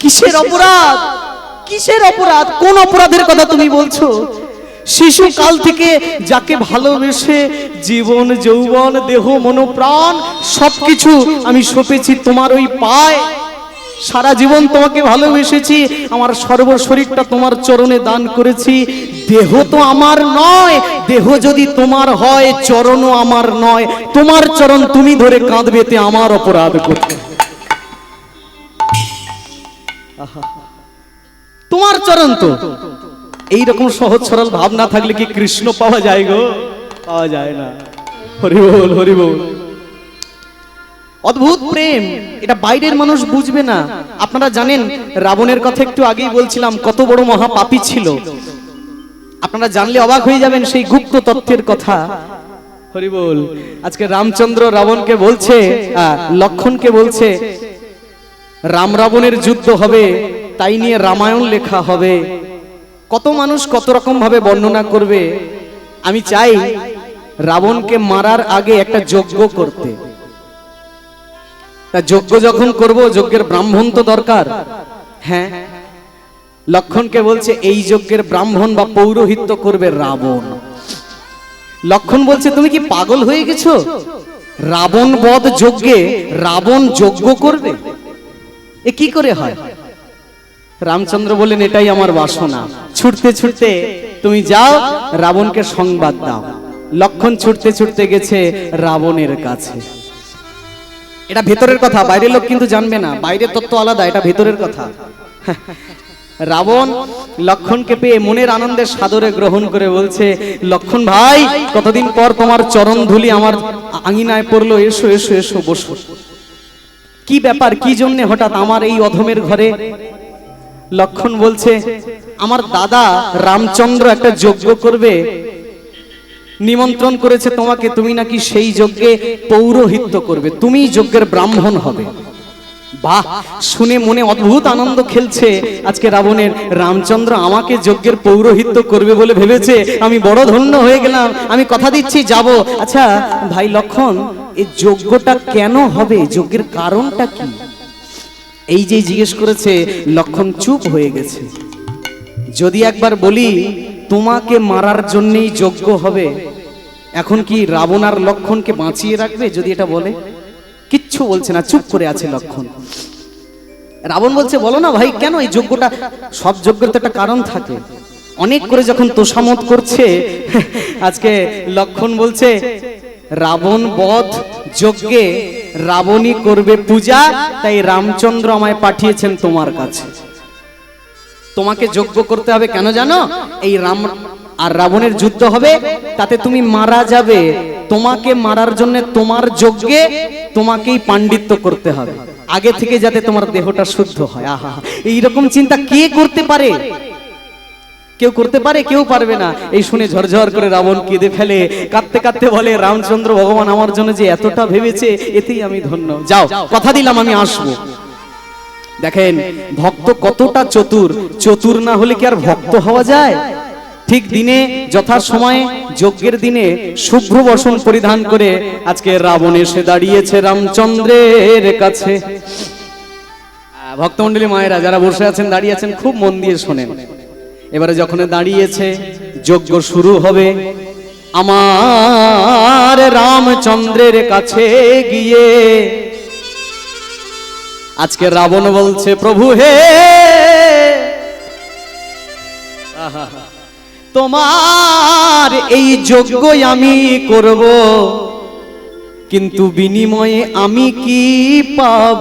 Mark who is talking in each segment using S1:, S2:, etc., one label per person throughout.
S1: কিসের অপরাধ? কিসের অপরাধ? কোন অপরাধের কথা তুমি বলছো? শিশুকাল থেকে যাকে ভালোবেসে জীবন যৌবন দেহ মন প্রাণ সবকিছু আমি সঁপেছি তোমার ওই পায়, সারা জীবন তোমাকে ভালোবেসেছি, আমার সর্বশরীরটা তোমার চরণে দান করেছি। দেহ তো আমার নয়, দেহ যদি তোমার হয় চরণও আমার নয়। তোমার চরণ তুমি ধরে কাঁদবেতে আমার অপরাধ করতে। তোমার চরণ তো। এইরকম সহজ সরল ভাবনা থাকলে কি কৃষ্ণ পাওয়া যায় গো? পাওয়া যায় না। হরি বল, হরি বল। অদ্ভুত প্রেম, এটা বাইরের মানুষ বুঝবে না। আপনারা জানেন রাবণের কথা একটু আগেই বলছিলাম, কত বড় মহাপাপী ছিল। আপনারা জানলে অবাক হয়ে যাবেন সেই গুপ্ত তথ্যের কথা। হরি বল। আজকে রামচন্দ্র রাবণকে বলছে, লক্ষণকে বলছে রাম রাবণের যুদ্ধ হবে, তাই নিয়ে রামায়ণ লেখা হবে। কত মানুষ কত রকম ভাবে বর্ণনা করবে। আমি চাই রাবণকে মারার আগে একটা যজ্ঞ করতে। তা যজ্ঞ যখন করব, যজ্ঞের ব্রাহ্মণ তো দরকার। হ্যাঁ, লক্ষণকে বলছে এই যজ্ঞের ব্রাহ্মণ বা পৌরোহিত্য করবে রাবণ। লক্ষণ বলছে তুমি কি পাগল হয়ে গেছো? রাবণ বধ যজ্ঞে রাবণ যজ্ঞ করবে? এ কি করে হয়? রামচন্দ্র বললেন এটাই আমার বাসনা। ছুটতে ছুটতে তুমি যাও, রাবণকে সংবাদ দাও। লক্ষণ ছুটতে ছুটতে গেছে রাবণের কাছে। এটা ভেতরের কথা, বাইরের লোক কিন্তু জানবে না। বাইরের তত্ত্ব আলাদা, এটা ভেতরের কথা। রাবণ লক্ষণকে পেয়ে মনের আনন্দে সাদরে গ্রহণ করে বলছে, লক্ষণ ভাই, কতদিন পর তোমার চরণ ধুলি আমার আঙিনায় পড়লো, এসো এসো এসো বসো। কি ব্যাপার, কি জন্য হঠাৎ আমার এই অধমের ঘরে? লক্ষণ বলছে আমার দাদা রামচন্দ্র একটা যজ্ঞ করবে, নিমন্ত্রণ করেছে তোমাকে, তুমি নাকি সেই যজ্ঞে পৌরোহিত্য করবে, তুমি যজ্ঞের ব্রাহ্মণ হবে। বাহ, শুনে মনে অদ্ভুত আনন্দ খেলছে আজকে রাবণের। রামচন্দ্র আমাকে যজ্ঞের পৌরোহিত্য করবে বলে ভেবেছে, আমি বড় ধন্য হয়ে গেলাম, আমি কথা দিচ্ছি যাব। আচ্ছা ভাই লক্ষণ, এই যজ্ঞটা কেন হবে? যজ্ঞের কারণটা কি? এই যে জিজ্ঞেস করেছে, লক্ষণ চুপ হয়ে গেছে। যদি একবার বলি তোমাকে মারার জন্যই যজ্ঞ হবে, এখন কি রাবণ আর লক্ষণকে বাঁচিয়ে রাখবে? যদি এটা বলে, কিচ্ছু বলছে না, চুপ করে আছে লক্ষণ। রাবণ বলছে বলো না ভাই, কেন এই যজ্ঞটা? সব যজ্ঞের তো একটা কারণ থাকে। অনেক করে যখন তোষামত করছে, আজকে লক্ষণ বলছে রাবণ বধ যজ্ঞে রাবণী করবে পূজা, তাই রামচন্দ্র আমায় পাঠিয়েছেন তোমার কাছে। তোমাকে যজ্ঞ করতে হবে কেন জানো? এই রাম আর রাবণের যুদ্ধ হবে, তাতে তুমি মারা যাবে। তোমাকে মারার জন্য তোমার যজ্ঞে তোমাকেই পাণ্ডিত্য করতে হবে, আগে থেকে যাতে তোমার দেহটা শুদ্ধ হয়। আহা, এইরকম চিন্তা কে করতে পারে? কেউ করতে পারে? কেউ পারবে না। এই শুনে ঝরঝর করে রাবণ কেঁদে ফেলে, কাঁদতে কাঁদতে বলে রামচন্দ্র ভগবান আমার জন্য যে এতটা ভেবেছে, এতেই আমি ধন্য। যাও, কথা দিলাম আমি আসবো। দেখেন ভক্ত কতটা চতুর। চতুর না হলে কি আর ভক্ত হওয়া যায়? ঠিক দিনে যথা সময়ে যজ্ঞের দিনে শুভ্র বসন পরিধান করে আজকে রাবণ এসে দাঁড়িয়েছে রামচন্দ্রের কাছে। ভক্তমণ্ডলী মায়েরা যারা বসে আছেন, দাঁড়িয়ে আছেন, খুব মন দিয়ে শোনেন। এবারে যখন দাঁড়িয়েছে, যজ্ঞ শুরু হবে। আমার রামচন্দ্রের কাছে গিয়ে আজকে রাবণ বলছে, প্রভু হে, তোমার এই যজ্ঞ আমি করব, কিন্তু বিনিময়ে আমি কি পাব?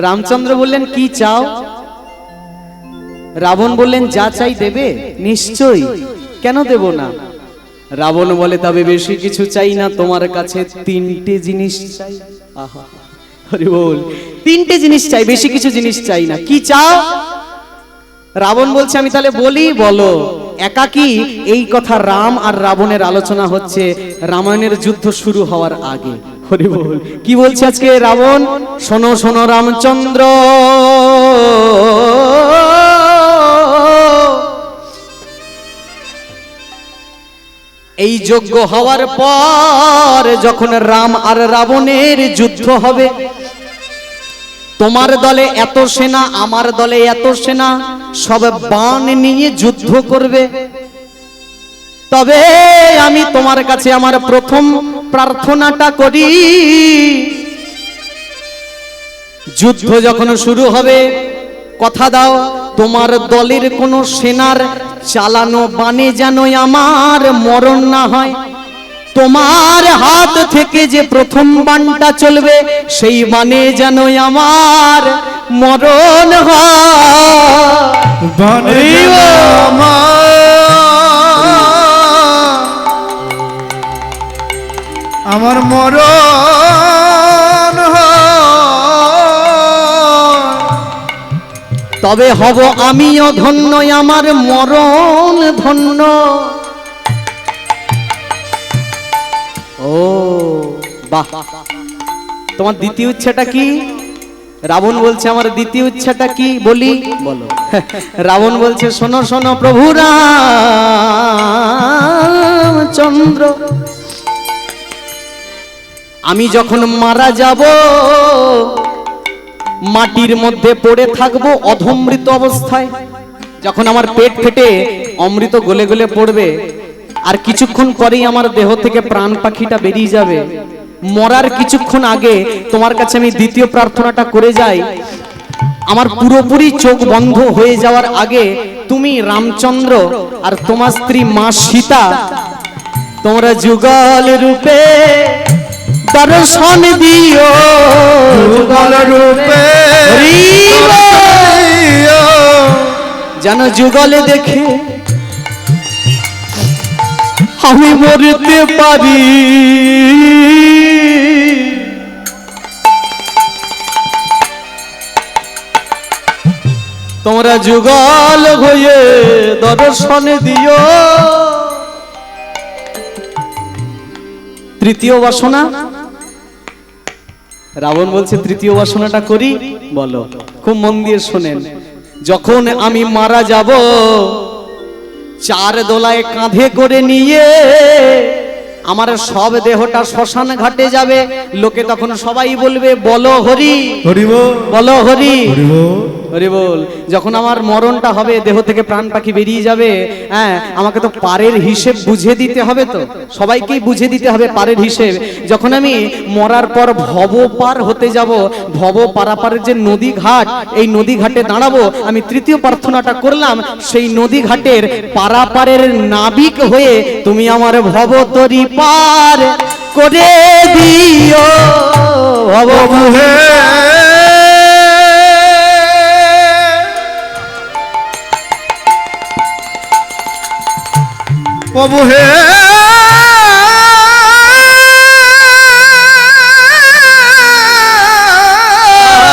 S1: রামচন্দ্র বললেন কি চাও? রাবণ বললেন যা চাই দেবে? নিশ্চয়ই, কেন দেব না? রাবণ বলে তবে বেশি কিছু চাই না, তোমার কাছে তিনটে জিনিস চাই। আহা, হরি বল। তিনটে জিনিস চাই, বেশি কিছু জিনিস চাই না। কি চাও? রাবণ বলছে আমি তাহলে বলি, বলো। একাকি এই কথা রাম আর রাবণের আলোচনা হচ্ছে রামায়ণের যুদ্ধ শুরু হওয়ার আগে। হরি বল। কি বলছে আজকে রাবণ? শোনো শোনো রামচন্দ্র, এই যজ্ঞ হওয়ার পর যখন রাম আর রাবণের যুদ্ধ হবে, তোমার দলে এত সেনা, আমার দলে এত সেনা, সব বাণ নিয়ে যুদ্ধ করবে। তবে আমি তোমার কাছে আমার প্রথম প্রার্থনাটা করি, যুদ্ধ যখন শুরু হবে কথা দাও তোমার দলের কোন সেনার চালানো বাণে যেন আমার মরণ না হয়। তোমার হাত থেকে যে প্রথম বাণটা চলবে সেই বাণে যেন আমার মরণ হয়।
S2: আমার মরণ
S1: তবে হব আমিও ধন্য, আমার মরণ ধন্য। ও বাহ, তোমার দ্বিতীয় ইচ্ছাটা কি? রাবণ বলছে আমার দ্বিতীয় ইচ্ছাটা কি বলি, বলো। রাবণ বলছে শোনো শোনো প্রভু রামচন্দ্র, আমি যখন মারা যাব মাটির মধ্যে পড়ে থাকবো অধমৃত অবস্থায়। যখন আমার পেট ফেটে অমৃত গলে গলে পড়বে, আর কিছুক্ষণ পরেই আমার দেহ থেকে প্রাণ পাখিটা বেরিয়ে যাবে, মরার কিছুক্ষণ আগে তোমার কাছে আমি দ্বিতীয় প্রার্থনাটা করে যাই, আমার পুরোপুরি চোখ বন্ধ হয়ে যাওয়ার আগে তুমি রামচন্দ্র আর তোমার স্ত্রী মা সীতা তোমরা যুগল রূপে দর্শন দিও,
S2: যুগল রূপে
S1: যেন যুগলে দেখে আমি মরতে পারি। তোমরা যুগল হয়ে দর্শন দিও। তৃতীয় বাসনা, রাবণ বলছে তৃতীয় বাসনাটা করি, বলো। খুব মন দিয়ে শোনেন, যখন আমি মারা যাব চার দোলায় কাঁধে করে নিয়ে আমার সব দেহটা শ্মশান ঘাটে যাবে, লোকে তখন সবাই বলবে বলো হরি
S2: হরি বল,
S1: বলো হরি
S2: হরি বল,
S1: হরি বল। যখন আমার মরণটা হবে, দেহ থেকে প্রাণ পাখি বেরিয়ে যাবে, হ্যাঁ আমাকে তো পারের হিসেব বুঝে দিতে হবে, তো সবাইকেই বুঝে দিতে হবে পারের হিসেব। যখন আমি মরার পর ভব পার হতে যাব, ভব পারাপারের যে নদী ঘাট, এই নদী ঘাটে দাঁড়াবো, আমি তৃতীয় প্রার্থনাটা করলাম, সেই নদী ঘাটের পারাপারের নাবিক হয়ে তুমি আমার ভব তরি পার করে দিও। ভব
S2: হে প্রভু হে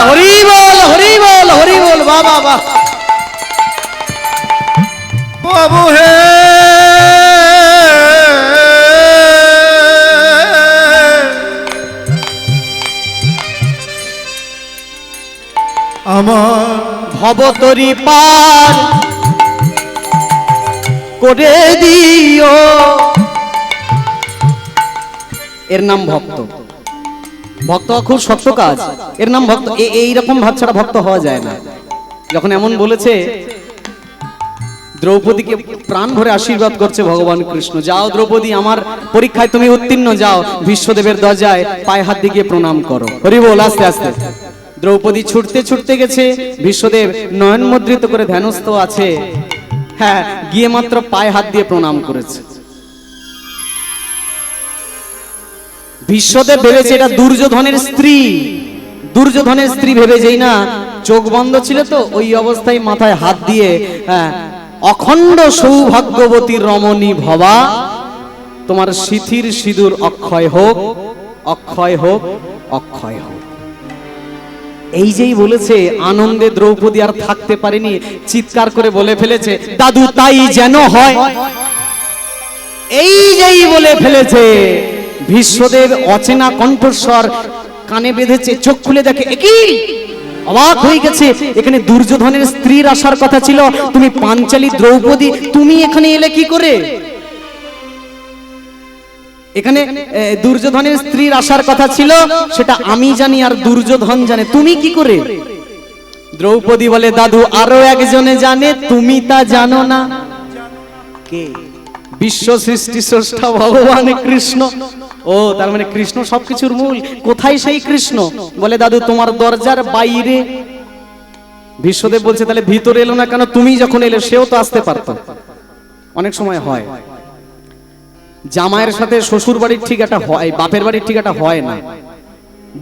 S1: হরি বল, হরি বল, হরি বল, বাবা বাহ।
S2: প্রভু হে আমার
S1: ভবতরি পার করে দিও। এর নাম ভক্ত। ভক্ত খুব শক্ত কাজ, এর নাম ভক্ত। এইরকম ভাব ছাড়া ভক্ত হওয়া যায় না। যখন এমন বলেছে, দ্রৌপদীকে প্রাণ ভরে আশীর্বাদ করছে ভগবান কৃষ্ণ, যাও দ্রৌপদী আমার পরীক্ষায় তুমি উত্তীর্ণ, যাও ভীষ্মদেবের দরজায় পায়ে হাত দিয়ে প্রণাম করো। হরি বল। আস্তে আস্তে দ্রৌপদী ছুটতে ছুটতে গেছে, ভীষ্মদেব নয়ন মুদ্রিত করে ধ্যানস্থ আছে, হ্যাঁ গিয়ে মাত্র পায়ে হাত দিয়ে প্রণাম করেছে। ভীষ্মদেব ভেবেছে এটা দুর্যোধনের স্ত্রী, দুর্যোধনের স্ত্রী ভেবে, যেই না চোখ বন্ধ ছিল তো ওই অবস্থায় মাথায় হাত দিয়ে, হ্যাঁ অখণ্ড সৌভাগ্যবতী রমণী ভবা, তোমার সিথির সিঁদুর অক্ষয় হোক, অক্ষয় হোক, অক্ষয় হোক। এই যেই বলেছে, আনন্দে দ্রৌপদী আর থাকতে পারেনি, চিৎকার করে বলে ফেলেছে দাদু তাই যেন হয়। এই যেই বলে ফেলেছে, ভীষ্মদেব অচেনা কণ্ঠস্বর কানে বেঁধেছে, চোখ খুলে দেখে একই, অবাক হয়ে গেছে, এখানে দুর্যোধনের স্ত্রীর আসার কথা ছিল, তুমি পাঞ্চালী দ্রৌপদী, তুমি এখানে এলে কি করে? এখানে দুর্যোধনের স্ত্রীর আসার কথা ছিল, সেটা আমি জানি আর দুর্যোধন জানে, তুমি কি করে? দ্রৌপদী বলে, দাদু আরো একজনে জানে, তুমি তা জানো না। কে? বিশ্ব সৃষ্টি স্রষ্টা ভগবান কৃষ্ণ। ও তার মানে কৃষ্ণ সবকিছুর মূল। কোথায় সেই কৃষ্ণ? বলে, দাদু তোমার দরজার বাইরে। বিশ্বদেব বলছে, তাহলে ভিতরে এলো না কেন? তুমি যখন এলে সেও তো আসতে পারতো। অনেক সময় হয় জামাইয়ের সাথে শ্বশুর বাড়ির ঠিক একটা হয়, বাপের বাড়ির ঠিক একটা হয় না।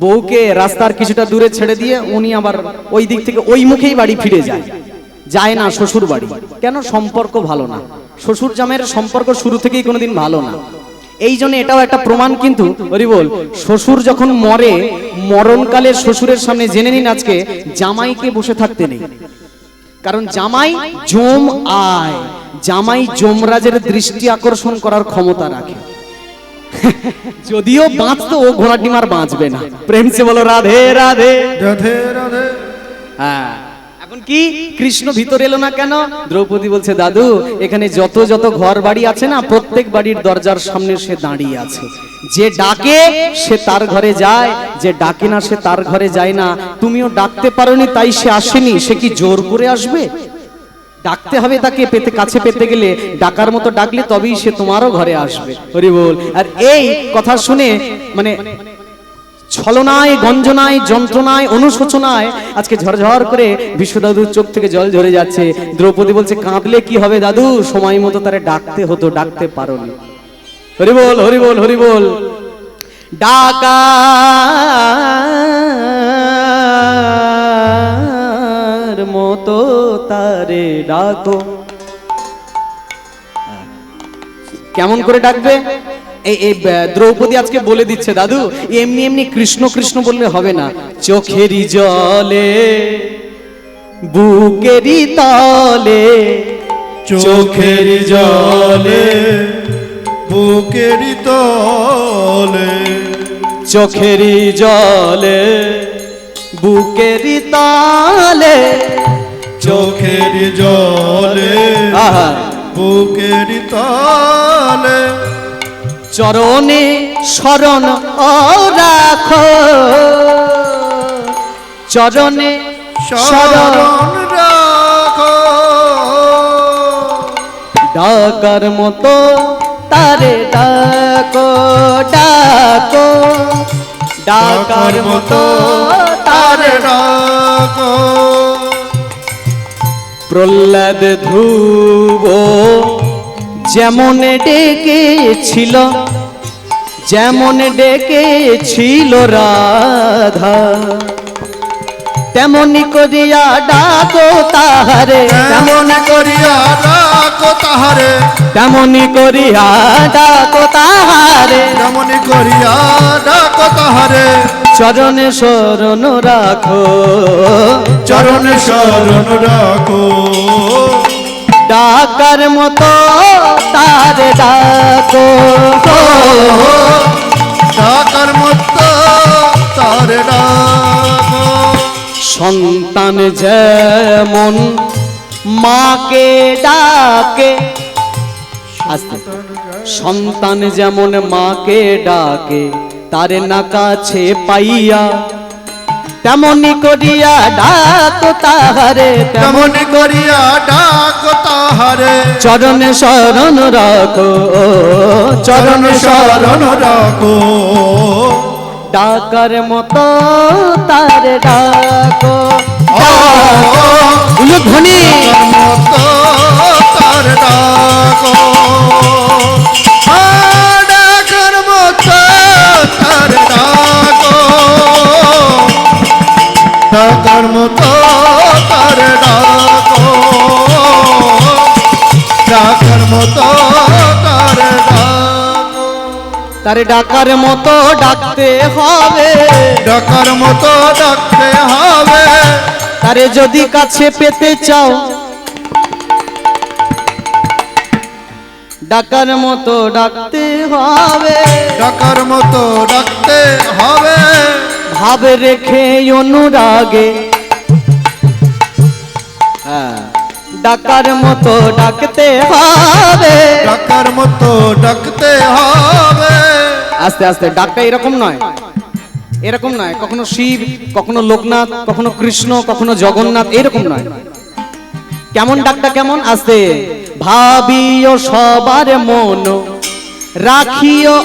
S1: বউকে রাস্তার কিছুটা দূরে ছেড়ে দিয়ে উনি আবার ওই দিক থেকে ওই মুখেই বাড়ি ফিরে যায় না শ্বশুর বাড়ি। কেন? সম্পর্ক ভালো না। শ্বশুর জামাইয়ের সম্পর্ক শুরু থেকেই কোনোদিন ভালো না। এই জন্য এটাও একটা প্রমাণ। কিন্তু হরি বল, শ্বশুর যখন মরে, মরণকালে শ্বশুরের সামনে জেনে নিন আজকে জামাইকে বসে থাকতে নেই। কারণ জামাই জম আয়, জামাই যমরাজের দৃষ্টি আকর্ষণ করার ক্ষমতা রাখে। যদিও বাঁচতো, ও ঘোড়া ডিম আর বাঁচবে না। প্রেম সে বলো রাধে রাধে
S2: রাধে রাধে।
S1: হ্যাঁ, এখন কি কৃষ্ণ ভিতরে এলো না কেন? দ্রৌপদী বলছে, দাদু এখানে যত যত ঘর বাড়ি আছে না, প্রত্যেক বাড়ির দরজার সামনে সে দাঁড়িয়ে আছে। যে ডাকে সে তার ঘরে যায়, যে ডাকে না সে তার ঘরে যায় না। তুমিও ডাকতে পারোনি তাই সে আসেনি। সে কি জোর করে আসবে? ডাকতে হবে তাকে। পেতে কাছে পেতে গেলে ডাকার মতো ডাকলে তবেই সে তোমারও ঘরে আসবে। হরি বল। আর এই কথা শুনে মানে ছলনায়, গঞ্জনায়, যন্ত্রণায়, অনুশোচনায় আজকে ঝরঝর করে বিশ্বদাদুর চোখ থেকে জল ঝরে যাচ্ছে। দ্রৌপদী বলছে, কাঁদলে কি হবে দাদু? সময় মতো তারে ডাকতে হতো, ডাকতে পারোনি। হরি বল, হরি বল, হরি বল। ডাকার মতো তারে ডাকো। কেমন করে ডাকবে? এই দ্রৌপদী আজকে বলে দিচ্ছে, দাদু এমনি এমনি কৃষ্ণ কৃষ্ণ বললে হবে না। চোখেরই জলে, বুকেরই তলে,
S2: চোখের জলে, বুকেরই তলে,
S1: চোখেরই জলে, বুকেরই তলে,
S2: চোখের জলে,
S1: আহা,
S2: বুকেরই তলে,
S1: চরণে শরণ ও রাখো, চরণে শরণ
S2: রাখো।
S1: ডাকার মতো তারে ডাকো, ডাকো, ডাকার মতো তারে
S2: ডাকো।
S1: প্রহ্লাদ ধ্রুব যেমন ডেকেছিল, যেমন ডেকেছিল রাধা, তেমনি করিয়া ডাকো তাহারে,
S2: তেমন করিয়া ডাকো তাহারে,
S1: তেমনি করিয়া ডাকো তাহারে,
S2: তেমন করিয়া ডাকো তাহারে।
S1: চরণে শরণ রাখো,
S2: চরণে শরণ রাখো।
S1: ডাকার মতো তারে ডাকো,
S2: ডাকার মতো তারে ডাকো।
S1: সন্তান যেমন মাকে ডাকে, আস্তে, সন্তান যেমন মাকে ডাকে, তারে না কাছে পাইয়া, তেমনি করিয়া ডাকো তাহারে,
S2: তেমন করিয়া ডাকো তাহারে।
S1: চরণে শরণ রাখো, চরণে শরণ
S2: রাখো।
S1: ডাকার মতো তারে ডাকো। ধ্বনি
S2: মতো তারে ডাকো। ডাকার মতো তারে ডাকো। ডাকার মতো তারে ডাকো। ডাকার মতো তারে ডাকো।
S1: তারে ডাকার মতো ডাকতে হবে,
S2: ডাকার মতো ডাকতে হবে।
S1: তারে যদি কাছে পেতে চাও, ডাকার মতো ডাকতে হবে,
S2: ডাকার মতো ডাকতে হবে।
S1: ভাবে রেখে অনুরাগে, হ্যাঁ, ডাকার মতো ডাকতে হবে।
S2: ডাকার মতো ডাকতে হবে।
S1: আস্তে আস্তে, ডাকটা এরকম নয়, এরকম নয়, কখনো শিব, কখনো লোকনাথ, কখনো কৃষ্ণ, কখনো জগন্নাথ, এরকম নয়। কেমন ডাকটা কেমন? আস্তে। ভাবিও সবার মন, রাখিও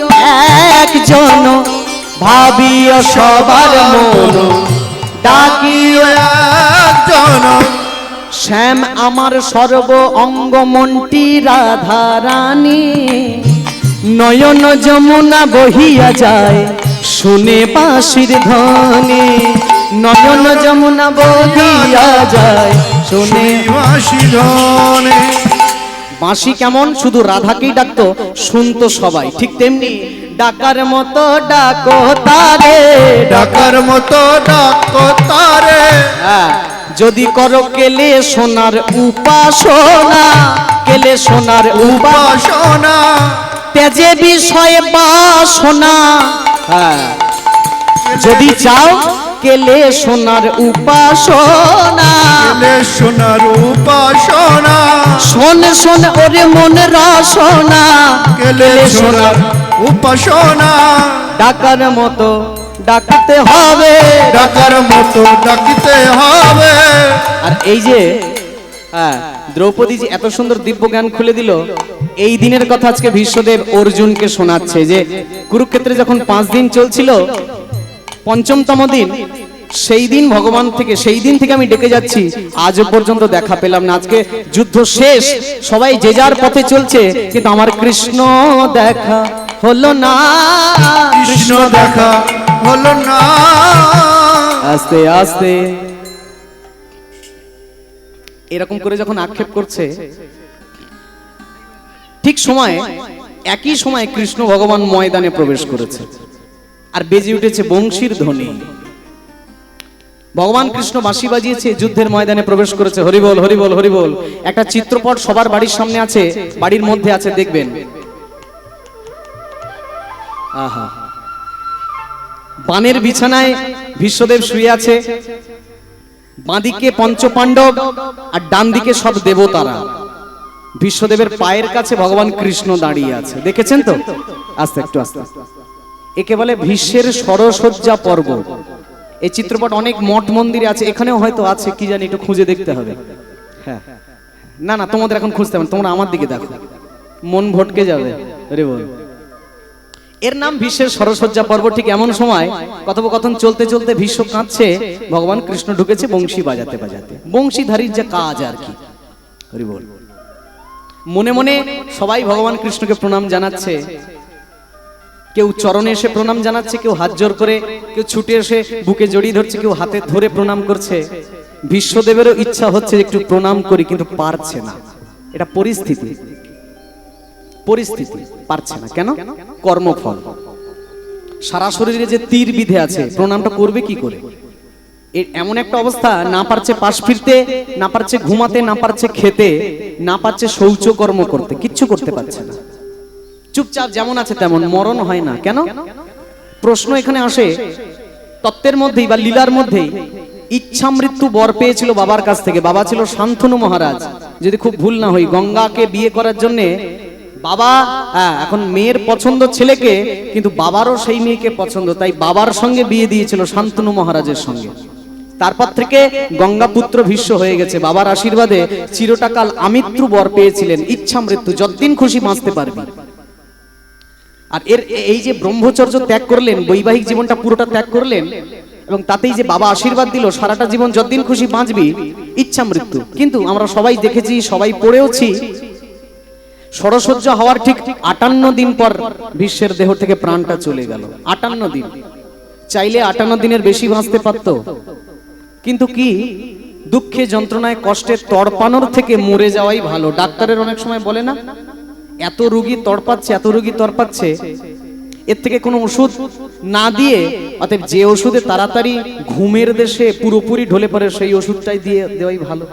S1: একজন, ভাবিও সবার মন, ডাকিও
S2: একজন।
S1: শ্যাম আমার সর্ব অঙ্গ মন্টি রাধা রানী, নয়ন যমুনা বহিয়া যায় শুনে বাঁশির ধ্বনি, নয়ন যমুনা বহিয়া যায় শুনে।
S2: বাঁশি ধনে।
S1: বাঁশি কেমন? শুধু রাধাকেই ডাকতো, শুনতো সবাই। ঠিক তেমনি ডাকার মতো ডাকো তারে,
S2: ডাকার মতো ডাকো তারে।
S1: হ্যাঁ, যদি করো কেলে সোনার উপাসনা, কেলে সোনার
S2: উপাসনা।
S1: তেজে বিষয়ে বাসনা। হ্যাঁ, যদি চাও কেলে সোনার উপাসনা,
S2: কেলে সোনার উপাসনা।
S1: শোন শোন ওরে মন রসনা,
S2: কেলে সোনার উপাসনা।
S1: ডাকার মতো ডাকতে হবে।
S2: ডাকার মতো ডাকতে হবে।
S1: আর এই যে হ্যাঁ, দ্রৌপদী যে এত সুন্দর দিব্য জ্ঞান খুলে দিল, এই দিনের কথা আজকে ভীষ্মদেব অর্জুনকে শোনাচ্ছে যে কুরুক্ষেত্রে যখন 5 দিন চলছিল, পঞ্চমতম দিন, সেই দিন ভগবান থেকে, সেই দিন থেকে আমি ডেকে যাচ্ছি, আজও পর্যন্ত দেখা পেলাম না। আজকে যুদ্ধ শেষ, সবাই যে যার পথে চলছে, কিন্তু আমার কৃষ্ণ দেখা হলো না।
S2: কৃষ্ণ দেখা হলো না।
S1: আস্তে আস্তে এরকম করে যখন আক্ষেপ করছে, ঠিক সময়ে, একই সময় কৃষ্ণ ভগবান ময়দানে প্রবেশ করেছে, আর বেজে উঠেছে বংশীর ধ্বনি। ভগবান কৃষ্ণ বাঁশি বাজিয়েছে, যুদ্ধের ময়দানে প্রবেশ করেছে। হরিবল হরিবল হরিবল। একটা চিত্রপট সবার বাড়ির সামনে আছে, বাড়ির মধ্যে আছে, দেখবেন। আহা, বানের বিছানায় ভীষ্মদেব শুয়ে আছে, বাঁদিকে পঞ্চপাণ্ডব আর ডান দিকে সব দেবতারা। ভীষ্মদেবের পায়ের কাছে ভগবান কৃষ্ণ দাঁড়িয়ে আছে, দেখেছেন তো? আস্তে, একটু আস্তে। একে বলে ভীষ্মের সরসজ্জা পর্ব। এই চিত্রপট অনেক মঠ মন্দিরে আছে, এখানেও হয়তো আছে, কি জানি, একটু খুঁজে দেখতে হবে। হ্যাঁ, না না, তোমাদের এখন খুঁজতে হবে না, তোমরা আমার দিকে দেখো, মন ভটকে যাবে। আরে বল, এর নাম ভীষ্মের সরসজ্জা পর্ব। ঠিক এমন সময় কথোপকথন চলতে চলতে ভীষ্ম কাঁদছে, ভগবান কৃষ্ণ ঢুকেছে বংশী বাজাতে বাজাতে। বংশীধারীর যে কাজ আর কি। হরি বল। মনে মনে সবাই ভগবান কৃষ্ণকে প্রণাম জানাচ্ছে, কেউ চরণে এসে প্রণাম জানাচ্ছে, কেউ হাত জোর করে, কেউ ছুটে এসে বুকে জড়িয়ে ধরছে, কেউ হাতে ধরে প্রণাম করছে। ভীষ্মদেবেরও ইচ্ছা হচ্ছে একটু প্রণাম করি, কিন্তু পারছে না। এটা পরিস্থিতি, পরিস্থিতি, পারছে না। কেন? কর্মফল। সারা শরীরে যে তীর বিধে আছে, প্রণামটা করবে কি করে? এমন একটা অবস্থা, না পারছে পাশ ফিরতে, না পারছে ঘুমাতে, না পারছে খেতে, না পারছে শৌচকর্ম করতে, কিচ্ছু করতে পারছে না। চুপচাপ যেমন আছে তেমন, মরণ হয় না। কেন? প্রশ্ন এখানে আসে, তত্ত্বের মধ্যেই বা লীলার মধ্যেই ইচ্ছা মৃত্যু বর পেয়েছিল বাবার কাছ থেকে। বাবা ছিল শান্তনু মহারাজ, যদি খুব ভুল না হই। গঙ্গাকে বিয়ে করার জন্য বাবা, এখন মেয়ের পছন্দ ছেলেকে, কিন্তু বাবারও সেই মেয়েকে পছন্দ, তাই বাবার সঙ্গে বিয়ে দিয়েছিল শান্তনু মহারাজের সঙ্গে। তারপর থেকে গঙ্গা পুত্র ভীষ্ম হয়ে গেছে। বাবার আশীর্বাদে চিরটাকাল আমৃত্যু বর পেয়েছিলেন, ইচ্ছা মৃত্যু, যতদিন খুশি বাঁচতে পারবি। আর এই যে ব্রহ্মচর্য ত্যাগ করলেন, বৈবাহিক জীবনটা পুরোটা ত্যাগ করলেন, এবং তাতেই যে বাবা আশীর্বাদ দিল, সারাটা জীবন যতদিন খুশি বাঁচবি, ইচ্ছা মৃত্যু। কিন্তু আমরা সবাই দেখেছি, সবাই পড়েওছি, সরসজ্জা হওয়ার ঠিক 58 দিন পর ভীষ্মের দেহ থেকে প্রাণটা চলে গেল। 58 দিন। চাইলে 58 দিনের বেশি বাঁচতে পারত, কিন্তু কি দুঃখে, যন্ত্রণায়, কষ্টে তড়পানোর থেকে মরে যাওয়াই ভালো। ডাক্তারের অনেক সময় বলে না, এত রোগী তড়পাচ্ছে, এত রোগী তড়পাচ্ছে, এর থেকে কোনো ওষুধ না দিয়ে, অতএব যে ওষুধে তাড়াতাড়ি ঘুমের দেশে পুরোপুরি ঢলে পড়ে, সেই ওষুধটাই দিয়ে দেওয়াই ভালো।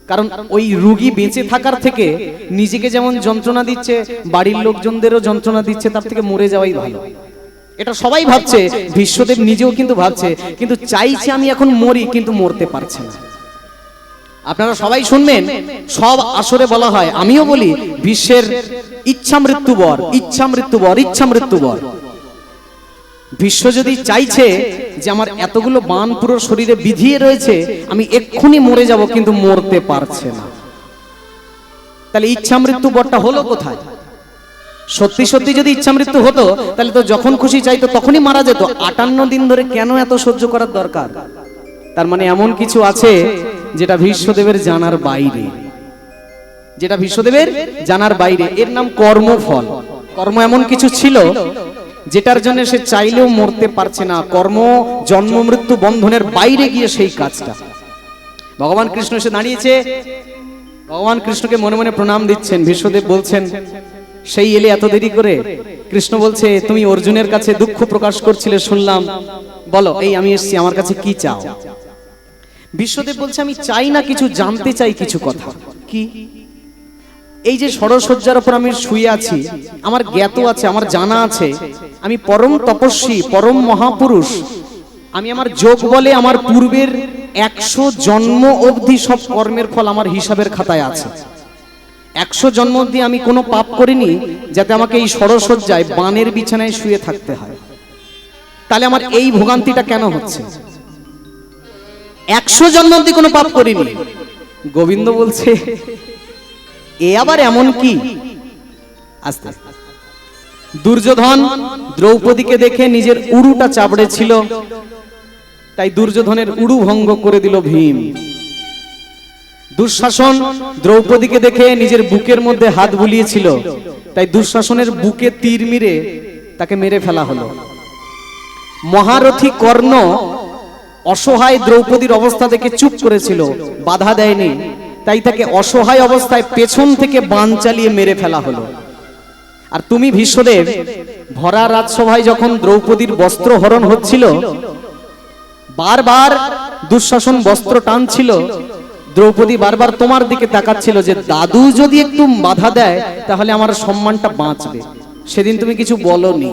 S1: কারণ ওই রোগী বেঁচে থাকার থেকে নিজেকে যেমন যন্ত্রণা দিচ্ছে, বাড়ির লোকজনদেরও যন্ত্রণা দিচ্ছে, তার থেকে মরে যাওয়াই ভালো। এটা সবাই ভাবছে, ভীষ্মদেব নিজেও কিন্তু ভাবছে, কিন্তু চাইছে আমি এখন মরি, কিন্তু মরতে পারছে না। আপনারা সবাই শুনবেন, সব আসরে বলা হয়, আমিও বলি, বিশ্বের ইচ্ছা মৃত্যুবর, ইচ্ছা মৃত্যুবর, ইচ্ছা মৃত্যুবর। বিশ্ব যদি চাইছে যে আমার এতগুলো বান পুরো শরীরে বিধিয়ে রয়েছে, আমি এক্ষুনি মরে যাব, কিন্তু মরতে পারছে না, তাহলে ইচ্ছা মৃত্যু বরটা হলো কোথায়? সত্যি সত্যি যদি ইচ্ছা মৃত্যু হতো, তাহলে তো যখন খুশি চাইতো তখনই মারা যেত। 58 দিন ধরে কেন এত সহ্য করার দরকার? তার মানে এমন কিছু আছে যেটা ভীষ্মদেবের জানার বাইরে, যেটা ভীষ্মদেবের জানার বাইরে। এর নাম কর্মফল। কর্ম এমন কিছু ছিল যেটার জন্য সে চাইলেও মরতে পারছে না। কর্ম জন্ম মৃত্যু বন্ধনের বাইরে গিয়ে সেই কাজটা। ভগবান কৃষ্ণ এসে দাঁড়িয়েছে, ভগবান কৃষ্ণকে মনে মনে প্রণাম দিচ্ছেন। ভীষ্মদেব বলছেন, সেই এলে এত দেরি করে? কৃষ্ণ বলছে, তুমি অর্জুনের কাছে দুঃখ প্রকাশ করছিলে শুনলাম, বলো এই আমি এসেছি, আমার কাছে কি চাও? ভীষ্মদেব বলছে, আমি চাই না কিছু, জানতে চাই কিছু কথা। কি? এই যে ষড়সজ্জার উপর আমি শুয়ে আছি, আমার জ্ঞাত আছে, আমার জানা আছে, আমি পরম তপস্বী, পরম মহাপুরুষ। আমি আমার যোগ বলে আমার পূর্বের 100 জন্ম অবধি সব কর্মের ফল আমার হিসাবের খাতায় আছে। 100 জন্ম অবধি আমি কোনো পাপ করিনি যাতে আমাকে এই ষড়সজ্জায় বানের বিছানায় শুয়ে থাকতে হয়। তাহলে আমার এই ভোগান্তিটা কেন হচ্ছে? 100 জন্ম অবধি কোনো পাপ করিনি। গোবিন্দ বলছে, এ আবার এমন কি? আস্তে দুর্যোধন দ্রৌপদীকে দেখে নিজের উরুটা চাবড়েছিল, তাই দুর্যোধনের উরু ভঙ্গ করে দিল ভীম। দুঃশাসন দ্রৌপদীকে দেখে নিজের বুকের মধ্যে হাত বুলিয়েছিল, তাই দুঃশাসনের বুকে তীর মেরে তাকে মেরে ফেলা হলো। মহারথী কর্ণ অসহায় দ্রৌপদীর অবস্থা দেখে চুপ করেছিল, বাধা দেয়নি, তাই তাকে অসহায় অবস্থায় পেছন থেকে বাণ চালিয়ে মেরে ফেলা হলো। আর তুমি ভীষ্মদেব ভরা রাজসভায় যখন দ্রৌপদীর বস্ত্র হরণ হচ্ছিল, বারবার দুঃশাসন বস্ত্র টানছিল, দ্রৌপদী বারবার তোমার দিকে তাকাচ্ছিল যে দাদু যদি একটু বাধা দেয় তাহলে আমার সম্মানটা বাঁচবে। সেদিন তুমি কিছু বলনি,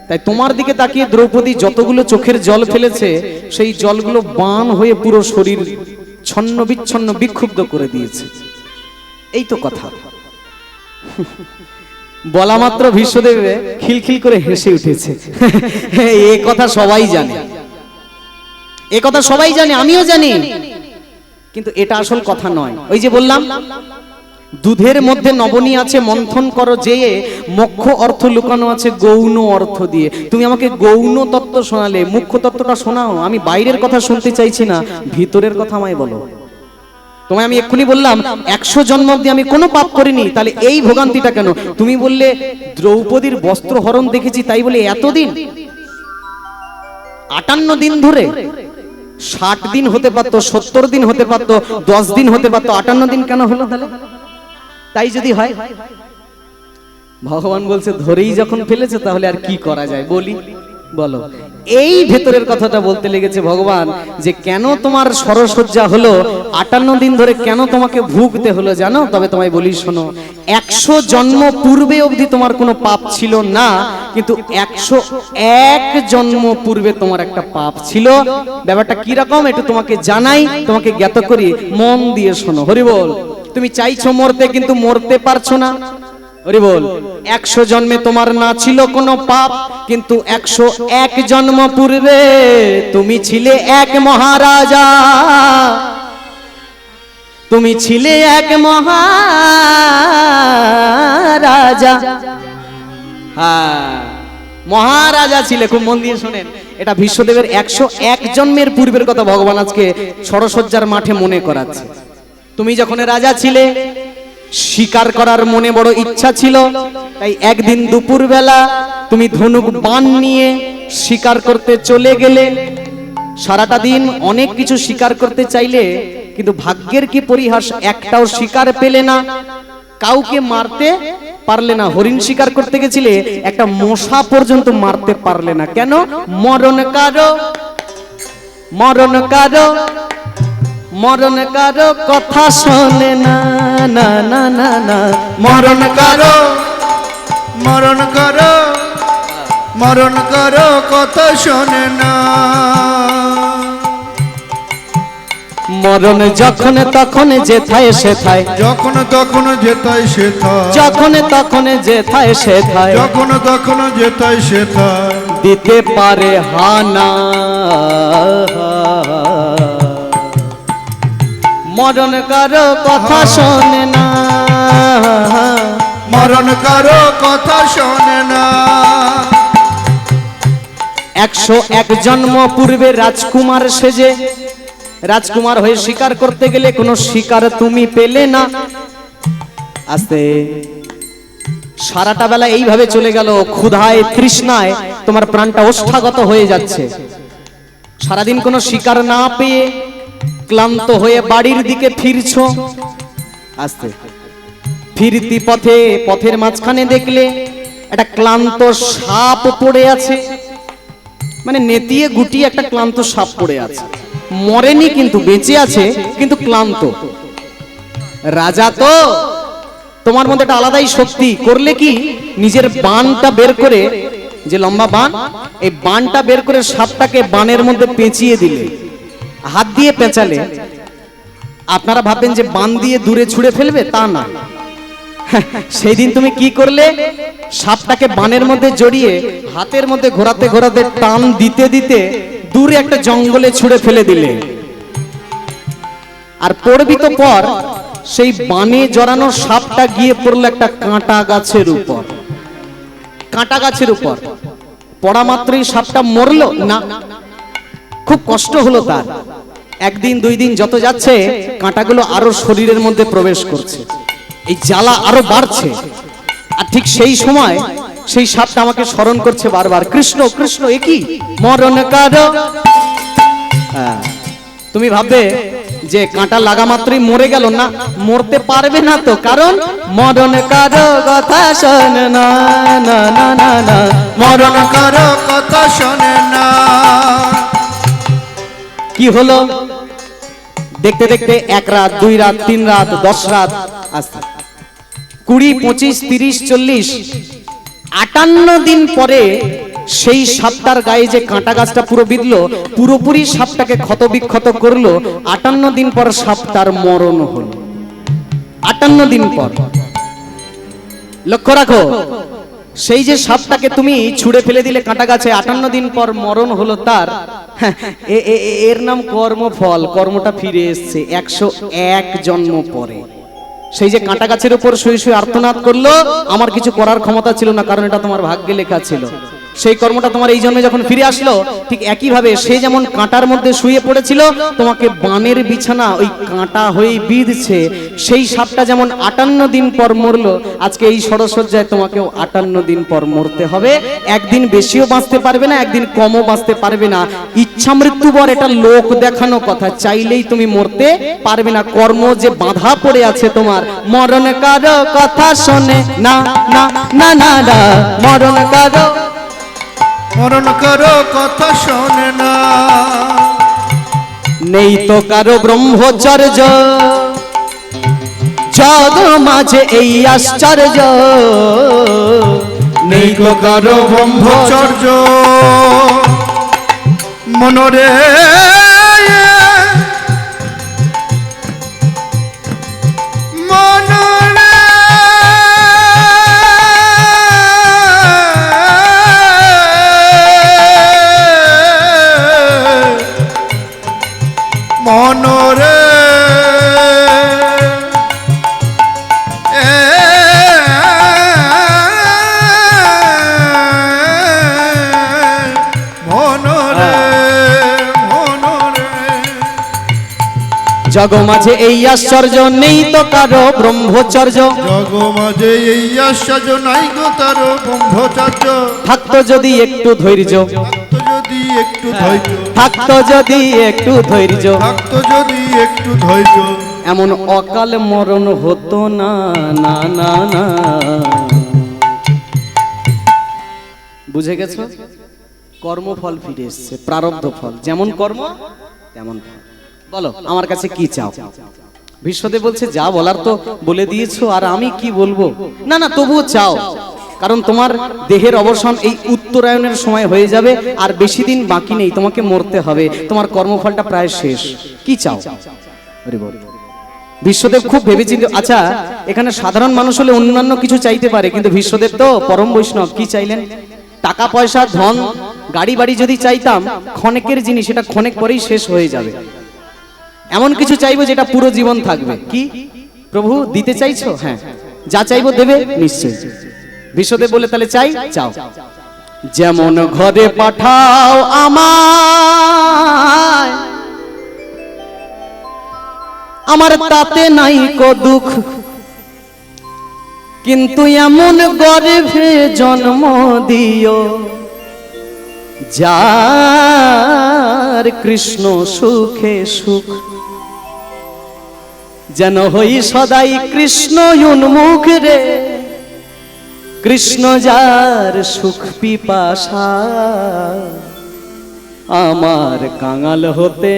S1: তাই তোমার দিকে তাকিয়ে দ্রৌপদী যতগুলো চোখের জল ফেলেছে, সেই জলগুলো বাণ হয়ে পুরো শরীর ছন্ন বিচ্ছন্ন বিক্ষুব্ধ করে দিয়েছে। এই তো কথা। বলা মাত্র ভীষ্মদেব খিলখিল করে হেসে উঠেছে। এ কথা সবাই জানে, এ কথা সবাই জানে, আমিও জানি, কিন্তু এটা আসল কথা নয়। ওই যে বললাম, দুধের মধ্যে নবনী আছে, মন্থন করো যে মুখ্য অর্থ লুকানো আছে গৌণ অর্থ দিয়ে। তুমি আমাকে গৌণ তত্ত্ব শোনালে, মুখ্য তত্ত্বটা শোনাও। আমি বাইরের কথা শুনতে চাইছি না, ভিতরের কথা আমায় বলো। তোমায় আমি এক্ষুনি বললাম 100 জন্ম অবধি আমি কোনো পাপ করিনি, তাহলে এই ভোগান্তিটা কেন? তুমি বললে দ্রৌপদীর বস্ত্র হরণ দেখেছি, তাই বলে এতদিন, 58 দিন ধরে, 60 দিন হতে পারতো, 70 দিন হতে পারতো, 10 দিন হতে পারতো, 58 দিন কেন হলো? তাহলে তাই যদি হয়, ভগবান বলছে ধরেই যখন ফেলেছে তাহলে আর কি করা যায় বলি, বলো। এই ভেতরের কথাটা বলতে লেগেছে ভগবান, যে কেন তোমার সরসজ্জা হলো, 58 দিন ধরে কেন তোমাকে ভুগতে হলো জানো? তবে তোমায় বলি শোনো, 100 জন্ম পূর্বে অবধি তোমার কোনো পাপ ছিল না, কিন্তু 101 জন্ম পূর্বে তোমার একটা পাপ ছিল। ব্যাপারটা কি রকম একটু তোমাকে জানাই, তোমাকে জ্ঞাত করি, মন দিয়ে শোনো। হরি বল। তুমি চাইছো মরতে, কিন্তু মরতে পারছো না। হরি বল। 100 জন্মে তোমার না ছিল কোনো পাপ, কিন্তু 101 জন্ম পূর্বে তুমি ছিলে এক মহারাজা, তুমি ছিলে এক মহারাজা। হ্যাঁ, মহারাজা ছিলে। খুব মন দিয়ে শোনেন, এটা ভীষ্মদেবের 101 জন্মের পূর্বের কথা ভগবান আজকে ষড়সজ্জার মাঠে মনে করাচ্ছে। তুমি যখন রাজা ছিলে, শিকার করার মনে বড় ইচ্ছা ছিল, তাই একদিন দুপুর বেলা তুমি ধনুক বাণ নিয়ে শিকার করতে চলে গেলে। সারাটা দিন অনেক কিছু শিকার করতে চাইলে, কিন্তু ভাগ্যের কি পরিহাস, একটাও শিকার পেলে না, কাউকে মারতে পারলে না। হরিণ শিকার করতে গেছিলে, একটা মশা পর্যন্ত মারতে পারলে না। কেন? মরণ কারো, মরণ কারো, মরণ কারো কথা শোনে না, না না না না।
S2: মরণ করো, মরণ করো, মরণ করো কথা শোনে না।
S1: মরণ যখন তখন যেথায় সেথায়,
S2: যখন তখন যেতাই সেথায়,
S1: যখন তখন যেথায় সেথায়
S2: যখন তখন যেতাই সেথায়
S1: দিতে পারে হানা। মরণ কারো কথা শোনে না,
S2: মরণ কারো কথা শোনে না।
S1: 101 জন্ম পূর্বে রাজকুমার সেজে, রাজকুমার হয়ে শিকার করতে গেলে কোনো শিকার তুমি পেলে না। আস্তে সারাটা বেলা এইভাবে চলে গেল, ক্ষুধায় তৃষ্ণায় তোমার প্রাণটা ওষ্ঠাগত হয়ে যাচ্ছে। সারাদিন কোনো শিকার না পেয়ে ক্লান্ত হয়ে বাড়ির দিকে ফিরছো। আস্তে ফিরতি পথে, পথের মাঝখানে দেখলে একটা ক্লান্ত সাপ পড়ে আছে, মানে নেতিয়ে গুটিয়ে একটা ক্লান্ত সাপ পড়ে আছে। মরেনি কিন্তু, বেঁচে আছে কিন্তু ক্লান্ত। রাজা তো, তোমার মধ্যে একটা আলাদাই শক্তি, করলে কি নিজের বানটা বের করে, যে লম্বা বান, এই বানটা বের করে সাপটাকে বানের মধ্যে পেঁচিয়ে দিলে, হাত দিয়ে পেঁচালে। আপনারা ভাববেন যে বান দিয়ে দূরে ছুঁড়ে ফেলবে, তা না। সেই দিন তুমি কি করলে, সাপটাকে বানের মধ্যে জড়িয়ে হাতের মধ্যে ঘোরাতে ঘোরাতে টান দিতে দিতে দূরে একটা জঙ্গলে ছুঁড়ে ফেলে দিলে। আর পড়বি তো পর, সেই বানে জড়ানো সাপটা গিয়ে পড়লো একটা কাঁটা গাছের উপর। কাঁটা গাছের উপর পড়া মাত্রই সাপটা মরলো না, খুব কষ্ট হলো তার। একদিন দুই দিন যত যাচ্ছে, কাঁটাগুলো আরো শরীরের মধ্যে প্রবেশ করছে, এই জ্বালা আরো বাড়ছে। আর ঠিক সেই সময় সেই সাপটা আমাকে স্মরণ করছে বারবার, কৃষ্ণ কৃষ্ণ, এ কি মরণ কারো। তুমি ভাববে যে কাঁটা লাগা মাত্রই মরে গেল, না, মরতে পারবে না তো, কারণ মরণ কারো কথা শোনে না, না না না না,
S2: মরণ কারো কথা শোনে না।
S1: কি হলো, দেখতে দেখতে 1 রাত 2 রাত 3 রাত 10 রাত, আস্তে 20, 25, 30, 40, 58 দিন পরে সেই সাপটার গায়ে যে কাঁটা গাছটা পুরো বিঁধলো, পুরোপুরি সাপটাকে ক্ষত বিক্ষত করলো। 58 দিন পর সাপটার মরণ হলো। 58 দিন পর। লক্ষ্য রাখো, সেই যে সাপটাকে তুমি ছুঁড়ে ফেলে দিলে কাঁটা গাছে, 58 দিন পর মরণ হলো তার। এর নাম কর্মফল, কর্মটা ফিরে এসছে 101 জন্ম পরে। সেই যে কাঁটা গাছের উপর শুয়ে শুয়ে আর্তনাদ করলো, আমার কিছু করার ক্ষমতা ছিল না, কারণ এটা তোমার ভাগ্যে লেখা ছিল। সেই কর্মটা তোমার এই জন্মে যখন ফিরে আসলো, ঠিক একই ভাবে সে যেমন কাঁটার মধ্যে শুয়ে পড়েছিল, তোমাকে বানের বিছানা ওই কাঁটা হয়ে বিঁধছে। সেই সাপটা যেমন 58 দিন পর মরলো, আজকে এই সরসজ্জায় তোমাকেও 58 দিন পর মরতে হবে। একদিন বেশিও বাঁচতে পারবে না, একদিন কমও বাঁচতে পারবে না। ইচ্ছা মৃত্যুবর এটা লোক দেখানো কথা, চাইলেই তুমি মরতে পারবে না। কর্ম যে বাধা পড়ে আছে তোমার। মরণ কারো কথা শোনে না, না না না না, মরণ কারো,
S2: মরণ কারো কথা শোনে না।
S1: নেই তো কারো ব্রহ্মচর্য, জগ মাঝে এই আশ্চর্য।
S2: নেই তো কারো ব্রহ্মচর্য, মনরে মনরে
S1: জগ মাঝে এই আশ্চর্য, নেই তো কারো ব্রহ্মচর্য।
S2: জগ মাঝে এই আশ্চর্য, নাই গো তারো ব্রহ্মচর্য।
S1: থাকতো যদি একটু ধৈর্য,
S2: থাকতো যদি একটু ধৈর্য,
S1: থাকতো যদি একটু ধৈর্য,
S2: থাকতো যদি একটু ধৈর্য,
S1: এমন অকাল মরণ হতো না, না না না। বুঝে গেছো? কর্মফল ফিরে এসছে, প্রারব্ধ ফল, যেমন কর্ম তেমন ফল। বলো আমার কাছে কি চাও? বিশ্বদেব বলছে যা বলার তো বলে দিয়েছো, আর আমি কি বলবো? না না, তবুও চাও, কারণ তোমার দেহের অবসান এই উত্তর উত্তরায়ণের সময় হয়ে যাবে, আর বেশি দিন বাকি নেই, তোমাকে মরতে হবে, তোমার কর্মফলটা প্রায় শেষ, কি চাও? হরি বল। বিশ্বদেব খুব ভেবেচিন্তে, আচ্ছা এখানে সাধারণ মানুষ হলে অন্যান্য কিছু চাইতে পারে, কিন্তু বিশ্বদেব তো পরম বৈষ্ণব, কি চাইলেন? টাকা পয়সা ধন গাড়ি বাড়ি যদি চাইতাম, ক্ষণেকের জিনিস, এটা ক্ষণেক পরেই শেষ হয়ে যাবে। এমন কিছু চাইবো যেটা পুরো জীবন থাকবে। কি প্রভু দিতে চাইছো? হ্যাঁ, যা চাইবো দেবে নিশ্চয়। বিশ্বদেব বলে তাহলে চাই, চাও। যেমন ঘরে পাঠাও আমায়, আমার তাতে নাই কো দুঃখ, কিন্তু এমন গর্ভে জন্ম দিও যার কৃষ্ণ সুখে সুখ, যেন হই সদাই কৃষ্ণ উন্মুখ রে, কৃষ্ণ যার সুখ পিপাসা, আমার কাঙাল হতে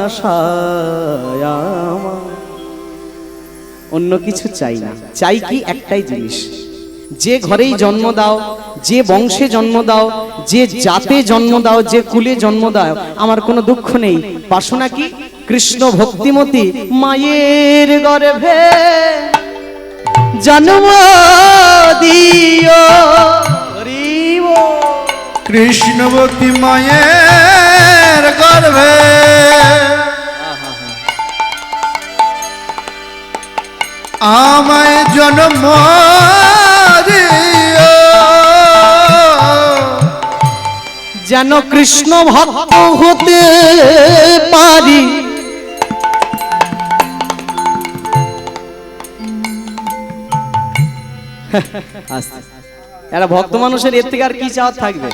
S1: আশা আমার। অন্য কিছু চাই না, চাই কি একটাই জিনিস, যে ঘরেই জন্ম দাও, যে বংশে জন্ম দাও, যে জাতে জন্ম দাও, যে কুলে জন্ম দাও, আমার কোনো দুঃখ নেই। বাসনা কি? কৃষ্ণ ভক্তিমতী মায়ের গর্ভে জন্ম দিও।
S2: কৃষ্ণ ভক্তি মায়ের গর্ভে আমায় জন্ম দিও,
S1: যেন কৃষ্ণ ভক্ত হতে পারি। এরা ভক্ত মানুষের এর থেকে আর কি চাওয়ার থাকবে?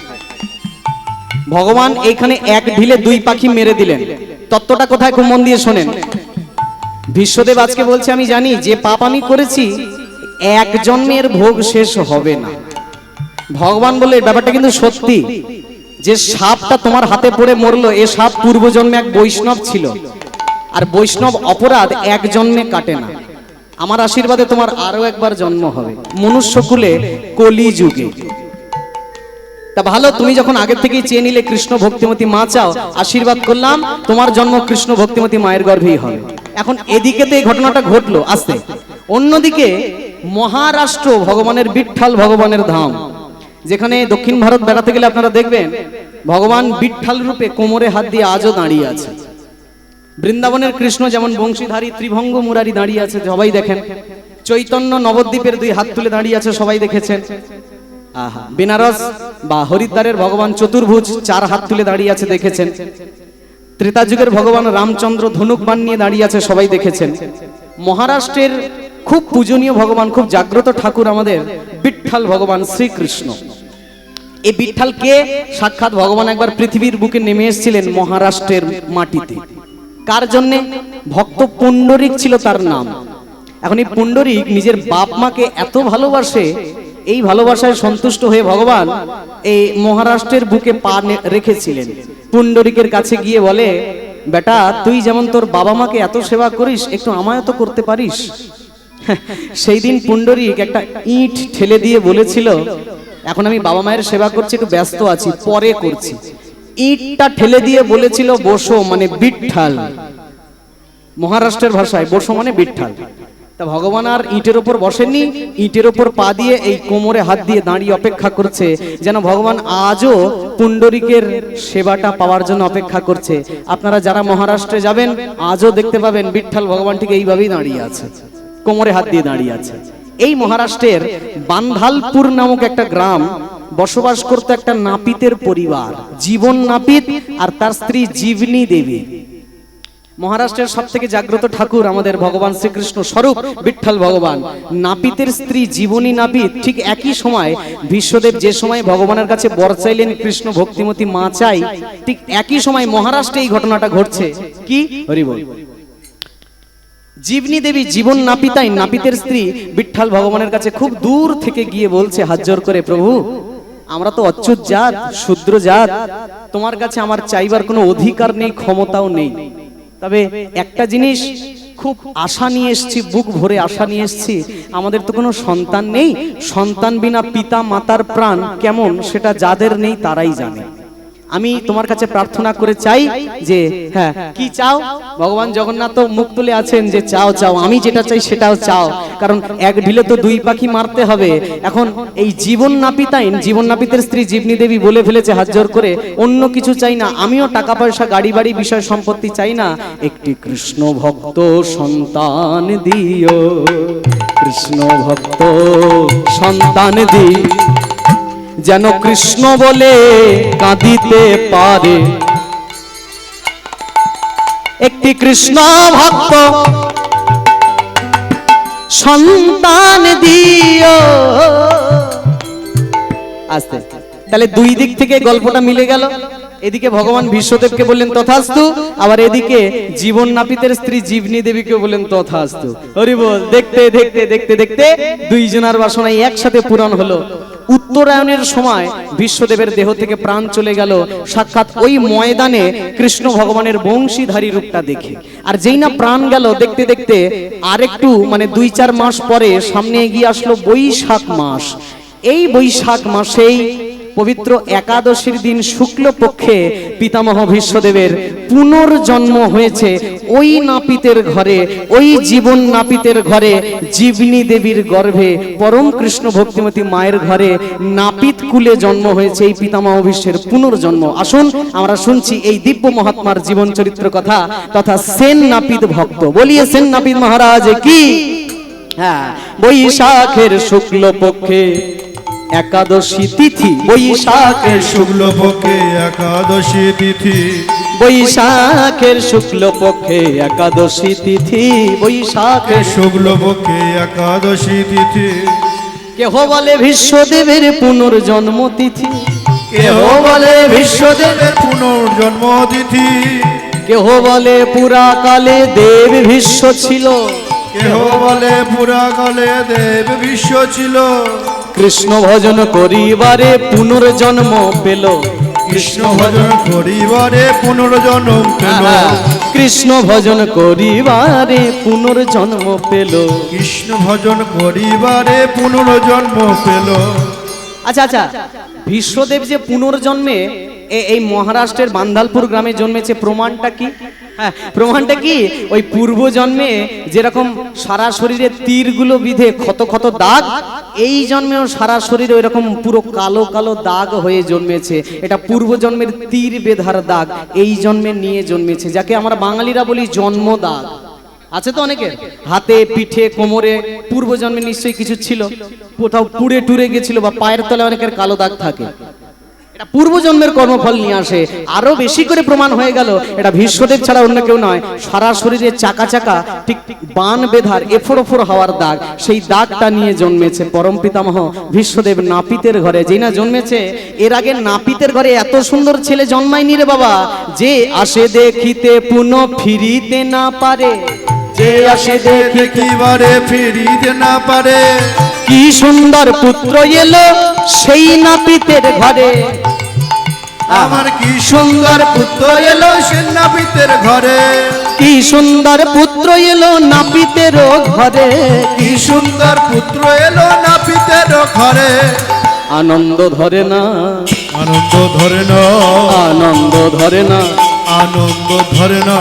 S1: ভগবান এইখানে এক ঢিলে দুই পাখি মেরে দিলেন। তত্ত্বটা কোথায়, খুব মন দিয়ে শোনেন। বিশ্বদেব আজকে বলছে, আমি জানি যে পাপ আমি করেছি এক জন্মের ভোগ শেষ হবে না। ভগবান বলে ব্যাপারটা কিন্তু সত্যি, যে সাপটা তোমার হাতে পড়ে মরলো, এ সাপ পূর্বজন্মে এক বৈষ্ণব ছিল, আর বৈষ্ণব অপরাধ এক জন্মে কাটে না। আমার আশীর্বাদে তোমার আরো একবার জন্ম হবে মনুষ্যকুলে কলি যুগে। তা ভালো, তুমি যখন আগের থেকেই চেয়ে নিলে কৃষ্ণ ভক্তিমতী মা চাও, আশীর্বাদ করলাম তোমার জন্ম কৃষ্ণ ভক্তিমতী মায়ের গর্ভেই হবে। এখন এদিকে তো এই ঘটনাটা ঘটলো আস্তে, অন্যদিকে মহারাষ্ট্র ভগবানের বিঠ্ঠল ভগবানের ধাম, যেখানে দক্ষিণ ভারত বেড়াতে গেলে আপনারা দেখবেন ভগবান বিঠ্ঠল রূপে কোমরে হাত দিয়ে আজও দাঁড়িয়ে আছে। বৃন্দাবনের কৃষ্ণ যেমন বংশীধারী ত্রিভঙ্গ মুরারি দাঁড়িয়ে আছে, সবাই দেখেন। চৈতন্য নবদ্বীপের দুই হাত তুলে দাঁড়িয়ে আছে, সবাই দেখেছেন। আহা, বেনারস বা হরিদ্বারের ভগবান চতুর্ভুজ চার হাত তুলে দাঁড়িয়ে আছে, দেখেছেন। ত্রেতা যুগের ভগবান রামচন্দ্র ধনুক বাণ নিয়ে দাঁড়িয়ে আছে, সবাই দেখেছেন। মহারাষ্ট্রের খুব পূজনীয় ভগবান, খুব জাগ্রত ঠাকুর আমাদের বিঠ্ঠল ভগবান শ্রীকৃষ্ণ। এই বিঠ্ঠল কে? সাক্ষাৎ ভগবান একবার পৃথিবীর বুকে নেমে এসেছিলেন মহারাষ্ট্রের মাটিতে। কার জন্যে? ভক্ত পুণ্ডরিক ছিল তার নাম। এখন এই পুণ্ডরিক নিজের বাপ মাকে এত ভালোবাসে, এই ভালোবাসায় সন্তুষ্ট হয়ে ভগবান এই মহারাষ্ট্রের বুকে পা রেখেছিলেন। পুণ্ডরিকের কাছে গিয়ে বলে, বেটা তুই যেমন তোর বাবা মাকে এত সেবা করিস, একটু আমায় তো করতে পারিস। সেই দিন পুণ্ডরিক একটা ইট ঠেলে দিয়ে বলেছিল, এখন আমি বাবা মায়ের সেবা করছি, একটু ব্যস্ত আছি, পরে করছি। ইটটা ঠেলে দিয়ে বলেছিল বসো, মানে বিঠ্ঠল। মহারাষ্ট্রের ভাষায় বসো মানে বিঠ্ঠল। তা ভগবান আর ইটের উপর বসেননি, ইটের উপর পা দিয়ে এই কোমরে হাত দিয়ে দাঁড়িয়ে অপেক্ষা করছে, যেন ভগবান আজও পুণ্ডরিকের সেবাটা পাওয়ার জন্য অপেক্ষা করছে। আপনারা যারা মহারাষ্ট্রে যাবেন আজও দেখতে পাবেন বিঠ্ঠল ভগবান ঠিক এইভাবেই দাঁড়িয়ে আছে, কোমরে হাত দিয়ে দাঁড়িয়ে আছে। এই মহারাষ্ট্রের বান্ধালপুর নামক একটা গ্রাম বসবাস করত একটা নাপিতের পরিবার, জীবন নাপিত আর তার স্ত্রী জীবনী দেবী। মহারাষ্ট্রের সব থেকে জাগ্রত ঠাকুর আমাদের ভগবান শ্রীকৃষ্ণ স্বরূপ বিঠ্ঠল ভগবান। নাপিতের স্ত্রী জীবনী নাপিত, ঠিক একই সময় বিশ্বদেব যে সময় ভগবানের কাছে বর চাইলেন কৃষ্ণ ভক্তিমতী মা চাই, ঠিক একই সময় মহারাষ্ট্রে এই ঘটনাটা ঘটছে। কি? হরি বল। জীবনী দেবী জীবন নাপিতাই, নাপিতের স্ত্রী বিঠ্ঠল ভগবানের কাছে খুব দূর থেকে গিয়ে বলছে হাত জোর করে, প্রভু আমরা তো অচ্যুত জাত, শূদ্র জাত, তোমার কাছে আমার চাইবার কোনো অধিকার নেই, ক্ষমতাও নেই, তবে একটা জিনিস খুব আশা নিয়ে এসেছি, বুক ভরে আশা নিয়ে এসেছি। আমাদের তো কোনো সন্তান নেই, সন্তান বিনা পিতা মাতার প্রাণ কেমন সেটা যাদের নেই তারাই জানে। আমি তোমার কাছে প্রার্থনা করে চাই যে হ্যাঁ, কি চাও? ভগবান জগন্নাথ মুখ তুলে আছেন যে চাও চাও, আমি যেটা চাই সেটাও চাও, কারণ এক ঢিলে তো দুই পাখি মারতে হবে। এখন এই জীবন নাপিতাইন, জীবন নাপিতের স্ত্রী জীবনী দেবী বলে ফেলেছে হাত জোর করে, অন্য কিছু চাই না, আমিও টাকা পয়সা গাড়ি বাড়ি বিষয় সম্পত্তি চাই না, একটি কৃষ্ণ ভক্ত সন্তান দিও, কৃষ্ণ ভক্ত সন্তান দিও, যেন কৃষ্ণ বলে কাঁদিতে পারে। একটি কৃষ্ণ ভক্ত সন্তান দিও। আস্তে, তাহলে দুই দিক থেকে গল্পটা মিলে গেল। এদিকে ভগবান বিশ্বদেবকে বললেন তথাস্তু, আবার এদিকে জীবন নাপিতের স্ত্রী জীবনী দেবীকে বললেন তথাস্তু। হরি বল। দেখতে দেখতে দেখতে দেখতে দুইজনার বাসনায় একসাথে পূরণ হলো। উত্তরায়ণের সময় বিশ্বদেবের দেহ থেকে প্রাণ চলে গেল সাক্ষাৎ ওই ময়দানে কৃষ্ণ ভগবানের বংশীধারী রূপটা দেখে। আর যেই না প্রাণ গেল, দেখতে দেখতে আরেকটু মানে 2-4 মাস পরে সামনে এগিয়ে আসলো বৈশাখ মাস। এই বৈশাখ মাসেই পবিত্র একাদশীর দিন শুক্লপক্ষে পিতামহ ভীষ্মদেবের পুনর্জন্ম হয়েছে ওই নাপিতের ঘরে, ওই জীবন নাপিতের ঘরে, জীবনী দেবীর গর্ভে, পরম কৃষ্ণ ভক্তিমতী মায়ের ঘরে নাপিত কুলে জন্ম হয়েছে এই পিতামহ ভীষ্মের পুনর্জন্ম। আসুন আমরা শুনছি এই দিব্য মহাত্মার জীবন চরিত্র কথা তথা সেন নাপিত ভক্ত। বলিয়ে সেন নাপিত মহারাজ কি। হ্যাঁ, বৈশাখের শুক্লপক্ষে একাদশী তিথি, বৈশাখের
S2: শুক্লপক্ষে একাদশী তিথি,
S1: বৈশাখের শুক্লপক্ষে একাদশী তিথি, বৈশাখের
S2: শুক্লপক্ষে একাদশী তিথি,
S1: কেহ বলে বিশ্বদেবের পুনর্জন্ম তিথি,
S2: কেহ বলে বিশ্বদেবের পুনর্জন্ম তিথি,
S1: কেহ বলে পুরাকালে দেব ভীষ্ম ছিল,
S2: কেহ বলে পুরাকালে দেব বিশ্ব ছিল,
S1: কৃষ্ণ ভজন করিবারে পুনর্জন্ম পেল,
S2: কৃষ্ণ ভজন করিবারে পুনর্জন্ম পেল,
S1: কৃষ্ণ ভজন করিবারে পুনর্জন্ম পেল,
S2: কৃষ্ণ ভজন করিবারে পুনর্জন্ম পেল।
S1: আচ্ছা আচ্ছা, বিশ্বদেব যে পুনর্জন্মে এই মহারাষ্ট্রের বান্দালপুর গ্রামে জন্মেছে, প্রমাণটা কি? হ্যাঁ, প্রমাণটা কি? ওই পূর্ব জন্মে যেরকম সারা শরীরে তীরগুলো বিধে ক্ষত ক্ষত দাগ, এই জন্মেও সারা শরীরে ওই রকম পুরো কালো কালো দাগ হয়ে জন্মেছে। এটা পূর্ব জন্মের তীর বেধার দাগ এই জন্মে নিয়ে জন্মেছে, যাকে আমরা বাঙালিরা বলি জন্ম দাগ। আছে তো অনেকের হাতে, পিঠে, কোমরে পূর্ব জন্মে নিশ্চয়ই কিছু ছিল, কোথাও পুড়ে টুরে গেছিল, বা পায়ের তলায় অনেকের কালো দাগ থাকে। এটা পূর্ব জন্মের কর্মফল নিয়ে আসে। আরো বেশি করে প্রমাণ হয়ে গেল এটা ভীষ্মদেব ছাড়া অন্য কেউ নয়। সারা শরীরে চাকা চাকা ঠিক বান বেধার এফোড় ওফোড় হওয়ার দাগ, সেই দাগটা নিয়ে জন্মেছে পরম পিতামহ ভীষ্মদেব নাপিতের ঘরে। যেই না জন্মেছে, এর আগে নাপিতের ঘরে এত সুন্দর ছেলে জন্মায়নি রে বাবা। যে আসে দেখিতে পুনঃ ফিরিতে না পারে, যে আসে
S2: দেখিবারে ফিরিতে না পারে,
S1: কি সুন্দর পুত্র এলো সেই নাপিতের ঘরে,
S2: আমার কি সুন্দর পুত্র এলো সে নাপিতের ঘরে,
S1: কি সুন্দর পুত্র এলো নাপিতের ঘরে,
S2: কি সুন্দর পুত্র এলো নাপিতের ঘরে।
S1: আনন্দ ধরে না,
S2: আনন্দ ধরে না,
S1: আনন্দ ধরে না,
S2: আনন্দ ধরে না,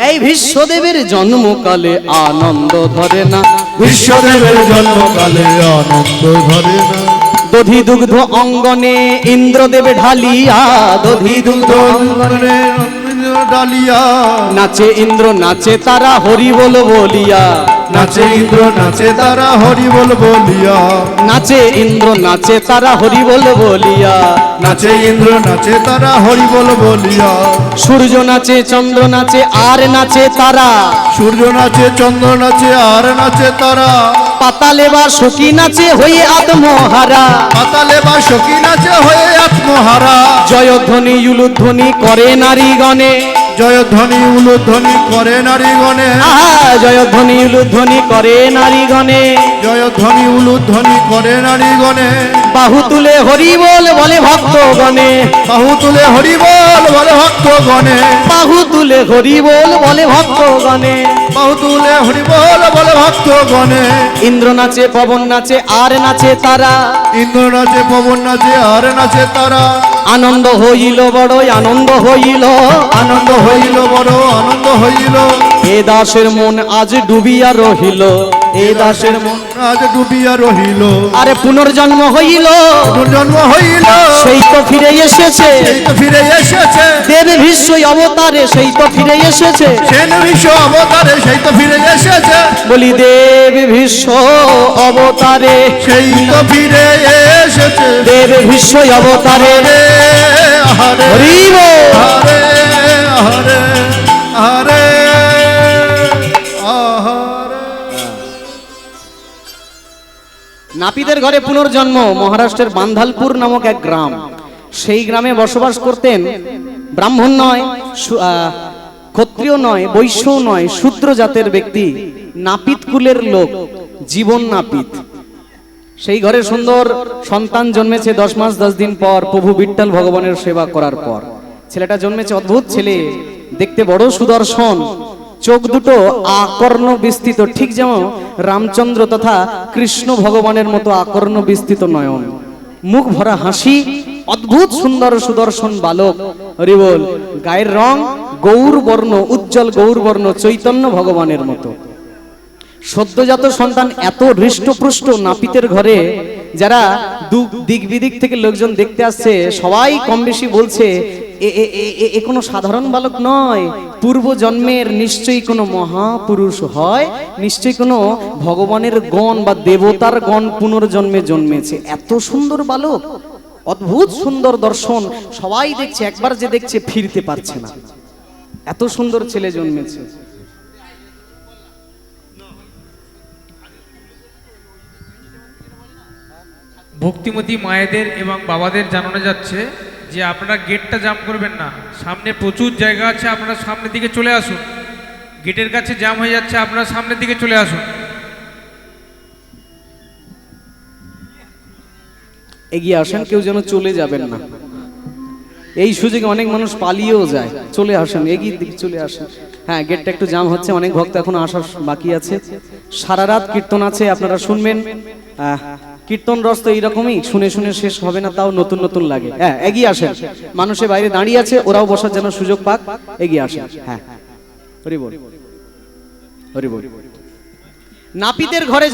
S1: এই বিশ্বদেবের জন্মকালে আনন্দ ধরে না,
S2: বিশ্বদেবের জন্মকালে আনন্দ ধরে না।
S1: দধি দুগ্ধ অঙ্গনে ইন্দ্রদেব ঢালিয়া, দধি দুগ্ধ
S2: অঙ্গনে ডালিয়া,
S1: নাচে ইন্দ্র নাচে তারা হরি বল বলিয়া,
S2: নাচে ইন্দ্র নাচে তারা হরি বল বলিয়া,
S1: নাচে ইন্দ্র নাচে তারা হরি বল বলিয়া,
S2: নাচে ইন্দ্র নাচে তারা হরি বল বলিয়া,
S1: সূর্য নাচে চন্দ্র নাচে আর নাচে তারা,
S2: সূর্য নাচে চন্দ্র নাচে আর নাচে তারা,
S1: পাতালে বা সখী নাচে হয়ে আত্মহারা,
S2: পাতালে বা সখী নাচে হয়ে আত্মহারা,
S1: জয়ধ্বনি উলুধ্বনি করে নারীগণে,
S2: জয়ধ্বনি উলুধ্বনি করে নারীগণে,
S1: আহা জয়ধ্বনি উলুধ্বনি করে নারীগণে,
S2: জয়ধ্বনি উলুধ্বনি করে নারীগণে,
S1: বাহু তুলে হরি বল বলে ভক্তগণে,
S2: বাহু তুলে হরি বল বলে ভক্তগণে,
S1: বাহু তুলে হরি বল বলে ভক্তগণে,
S2: বাহু তুলে হরি বল বলে ভক্তগণে,
S1: ইন্দ্র নাচে পবন নাচে আর নাচে তারা,
S2: ইন্দ্র নাচে পবন নাচে আর নাচে তারা,
S1: আনন্দ হইল বড়ই আনন্দ হইল,
S2: আনন্দ হইল বড় আনন্দ হইল,
S1: এ দাসের মন আজ ডুবিয়া রহিল, এ দাসের মন
S2: আজ ডুবিয়া রহিল,
S1: আরে পুনর্জন্ম হইল,
S2: জন্ম হইল,
S1: সেই তো ফিরে এসেছে,
S2: সেই তো ফিরে এসেছে,
S1: দেব বিশ্বই অবতারে সেই তো ফিরে এসেছে,
S2: সেন বিশ্ব অবতারে সেই তো ফিরে এসেছে,
S1: বলি দেব বিশ্ব অবতারে,
S2: সেই তো ফিরে এসেছে,
S1: দেব বিশ্বই অবতারে,
S2: হরে
S1: হরি বল।
S2: হরে হরে হরে হরে।
S1: নাপিতের ঘরে পুনর্জন্ম মহারাষ্ট্রের বান্ধালপুর নামক এক গ্রাম। সেই গ্রামে বসবাস করতেন ব্রাহ্মণ নয়, ক্ষত্রিয় নয়, বৈশ্যও নয়, শূদ্র জাতের ব্যক্তি, নাপিত কুলের লোক, জীবন নাপিত। সেই ঘরে সুন্দর সন্তান জন্মেছে 10 মাস 10 দিন পর, প্রভু বিঠ্ঠল ভগবানের সেবা করার পর। ছেলেটা জন্মেছে অদ্ভুত ছেলে, দেখতে বড় সুদর্শন, চোখ দুটো আকর্ণ বিস্তৃত, ঠিক যেমন রামচন্দ্র তথা কৃষ্ণ ভগবানের মতো আকর্ণ বিস্তৃত নয়ন, মুখ ভরা হাসি, অদ্ভুত সুন্দর সুদর্শন বালক। হরি বল। গায়ের রং গৌর বর্ণ, উজ্জ্বল গৌর বর্ণ, চৈতন্য ভগবানের মতো। সদ্যজাত সন্তান এত হৃষ্টপুষ্ট নাপিতের ঘরে, যারা দিক বিদিক থেকে লোকজন দেখতে আসছে, সবাই কম বেশি বলছে এ কোনো সাধারণ বালক নয়, পূর্ব জন্মের নিশ্চয়ই কোনো মহাপুরুষ হয়, নিশ্চয়ই কোনো ভগবানের গণ বা দেবতার গণ পুনর্জন্মে জন্মেছে। এত সুন্দর বালক, অদ্ভুত সুন্দর দর্শন, সবাই দেখছে, একবার যে দেখছে ফিরতে পারছে না, এত সুন্দর ছেলে জন্মেছে।
S3: ভক্তিমতী মায়েদের এবং বাবাদের জানানো যাচ্ছে যে আপনারা গেটটা জাম করবেন না, সামনে প্রচুর জায়গা আছে, আপনারা সামনের দিকে চলে আসুন। গেটের কাছে জাম হয়ে যাচ্ছে, আপনারা সামনের দিকে চলে আসুন।
S1: এগিয়ে আসেন, কেউ যেন চলে যাবেন না। এই সুযোগে অনেক মানুষ পালিয়েও যায়, চলে আসেন, এগিয়ে দিকে চলে আসেন। হ্যাঁ, গেটটা একটু জাম হচ্ছে, অনেক ভক্ত এখন আসার বাকি আছে। সারা রাত কীর্তন আছে, আপনারা শুনবেন। কীর্তন রস তো এইরকমই, শুনে শুনে শেষ হবে না, তাও নতুন নতুন লাগে। হ্যাঁ, এগিয়ে আসেন, মানুষের বাইরে দাঁড়িয়ে আছে, ওরাও বসার যেন সুযোগ পাক, এগিয়ে আসেন। হ্যাঁ, হরি বল, হরি বল। নাপিতের ঘরে